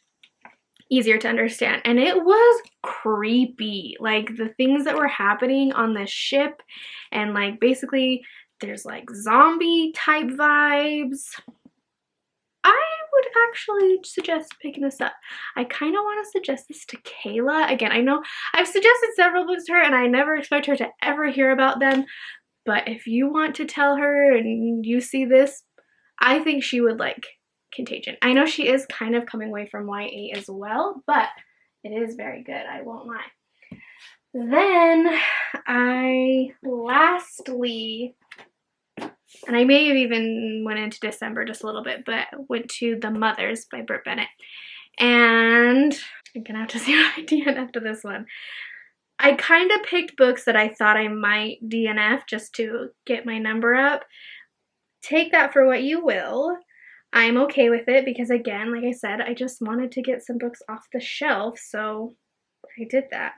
easier to understand, and it was creepy. Like, the things that were happening on this ship, and like basically there's like zombie type vibes. I would actually suggest picking this up. I kind of want to suggest this to Kayla. Again, I know I've suggested several books to her and I never expect her to ever hear about them, But if you want to tell her and you see this, I think she would like Contagion. I know she is kind of coming away from YA as well, but it is very good, I won't lie. Then I lastly, and I may have even went into December just a little bit, but went to The Mothers by Burt Bennett. And I'm gonna have to see what I DNF after this one. I kind of picked books that I thought I might DNF just to get my number up. Take that for what you will. I'm okay with it because, again, like I said, I just wanted to get some books off the shelf, so I did that.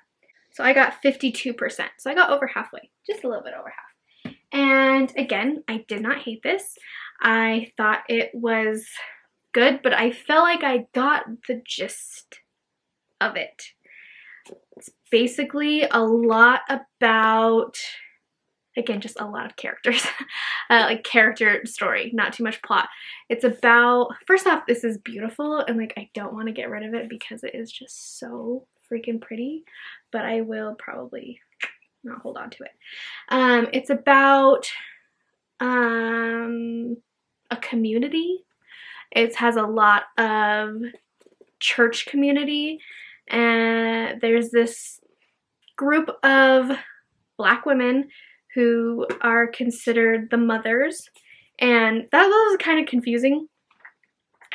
So I got 52%. So I got over halfway, just a little bit over half. And again, I did not hate this. I thought it was good, but I felt like I got the gist of it. It's basically a lot about, again, just a lot of characters, like character story, not too much plot. It's about, first off, this is beautiful, and like I don't want to get rid of it because it is just so freaking pretty, but I will probably not hold on to it. It's about a community. It has a lot of church community, and there's this group of Black women who are considered the mothers, and that was kind of confusing.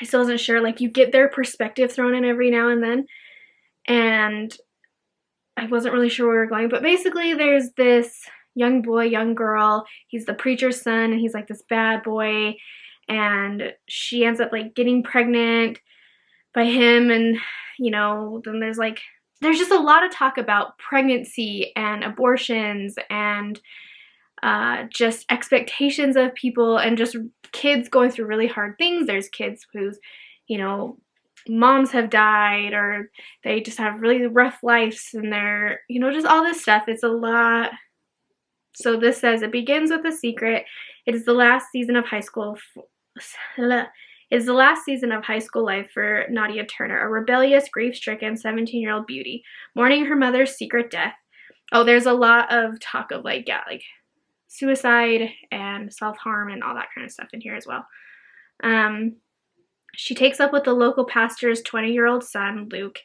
I still wasn't sure, like you get their perspective thrown in every now and then, and I wasn't really sure where we were going, but basically there's this young boy, young girl, he's the preacher's son, and he's like this bad boy, and she ends up like getting pregnant by him, and you know, then there's just a lot of talk about pregnancy and abortions and just expectations of people and just kids going through really hard things. There's kids whose, you know, moms have died or they just have really rough lives, and they're, you know, just all this stuff. It's a lot. So this says, it begins with a secret. It is the last season of high school. It is the last season of high school life for Nadia Turner, a rebellious, grief-stricken 17-year-old beauty, mourning her mother's secret death. Oh, there's a lot of talk of like suicide and self-harm and all that kind of stuff in here as well. She takes up with the local pastor's 20-year-old son, Luke.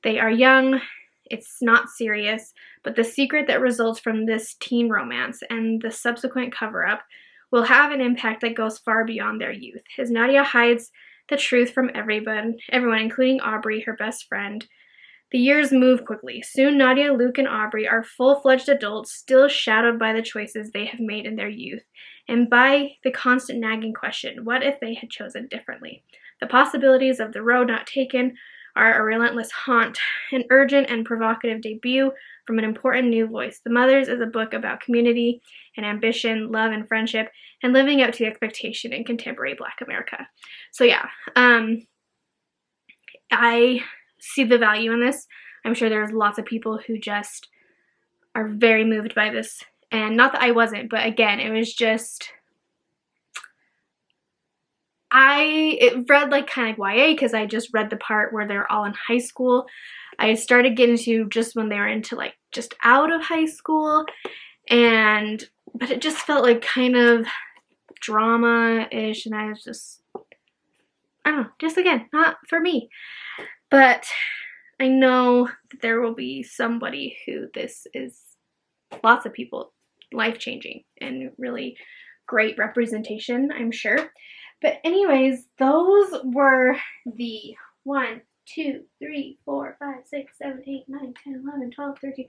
They are young. It's not serious, but the secret that results from this teen romance and the subsequent cover-up will have an impact that goes far beyond their youth. As Nadia hides the truth from everyone, including Aubrey, her best friend, the years move quickly. Soon, Nadia, Luke, and Aubrey are full-fledged adults, still shadowed by the choices they have made in their youth, and by the constant nagging question, what if they had chosen differently? The possibilities of the road not taken are a relentless haunt, an urgent and provocative debut from an important new voice. The Mothers is a book about community and ambition, love and friendship, and living up to the expectation in contemporary Black America. So yeah, I see the value in this. I'm sure there's lots of people who just are very moved by this, and not that I wasn't, but again, it was just, it read like kind of like YA because I just read the part where they're all in high school. I started getting to just when they were into like just out of high school, but it just felt like kind of drama-ish, and I was just, I don't know, just again, not for me. But I know that there will be somebody who this is, lots of people, life-changing and really great representation, I'm sure. But anyways, those were the 1, 2, 3, 4, 5, 6, 7, 8, 9, 10, 11, 12, 13,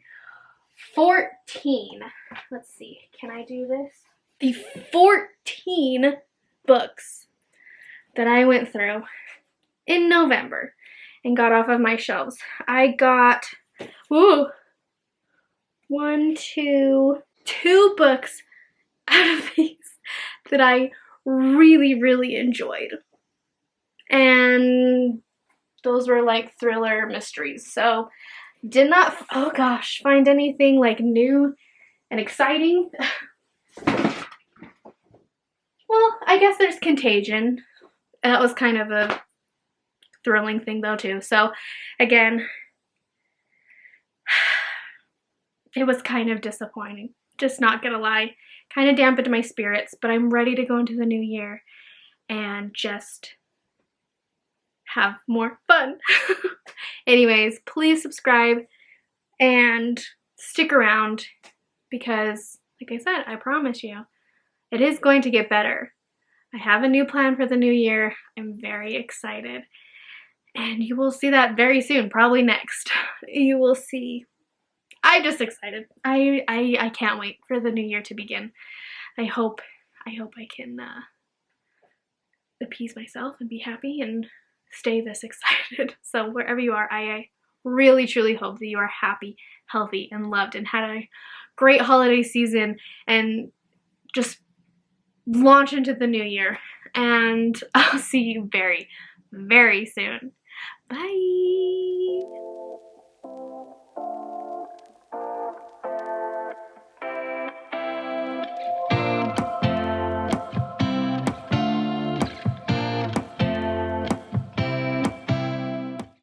14. Let's see, can I do this? The 14 books that I went through in November and got off of my shelves. I got, two books out of these that I really, really enjoyed. And those were like thriller mysteries. So did not, oh gosh, find anything like new and exciting. Well, I guess there's Contagion. That was kind of a thrilling thing though too. So again, it was kind of disappointing. Just not gonna lie. kind of dampened my spirits, but I'm ready to go into the new year and just have more fun. Anyways, please subscribe and stick around because, like I said, I promise you, it is going to get better. I have a new plan for the new year. I'm very excited. And you will see that very soon, probably next. You will see. I'm just excited. I can't wait for the new year to begin. I hope I can appease myself and be happy and stay this excited. So wherever you are, I really truly hope that you are happy, healthy, and loved and had a great holiday season and just launch into the new year. And I'll see you very, very soon. Bye!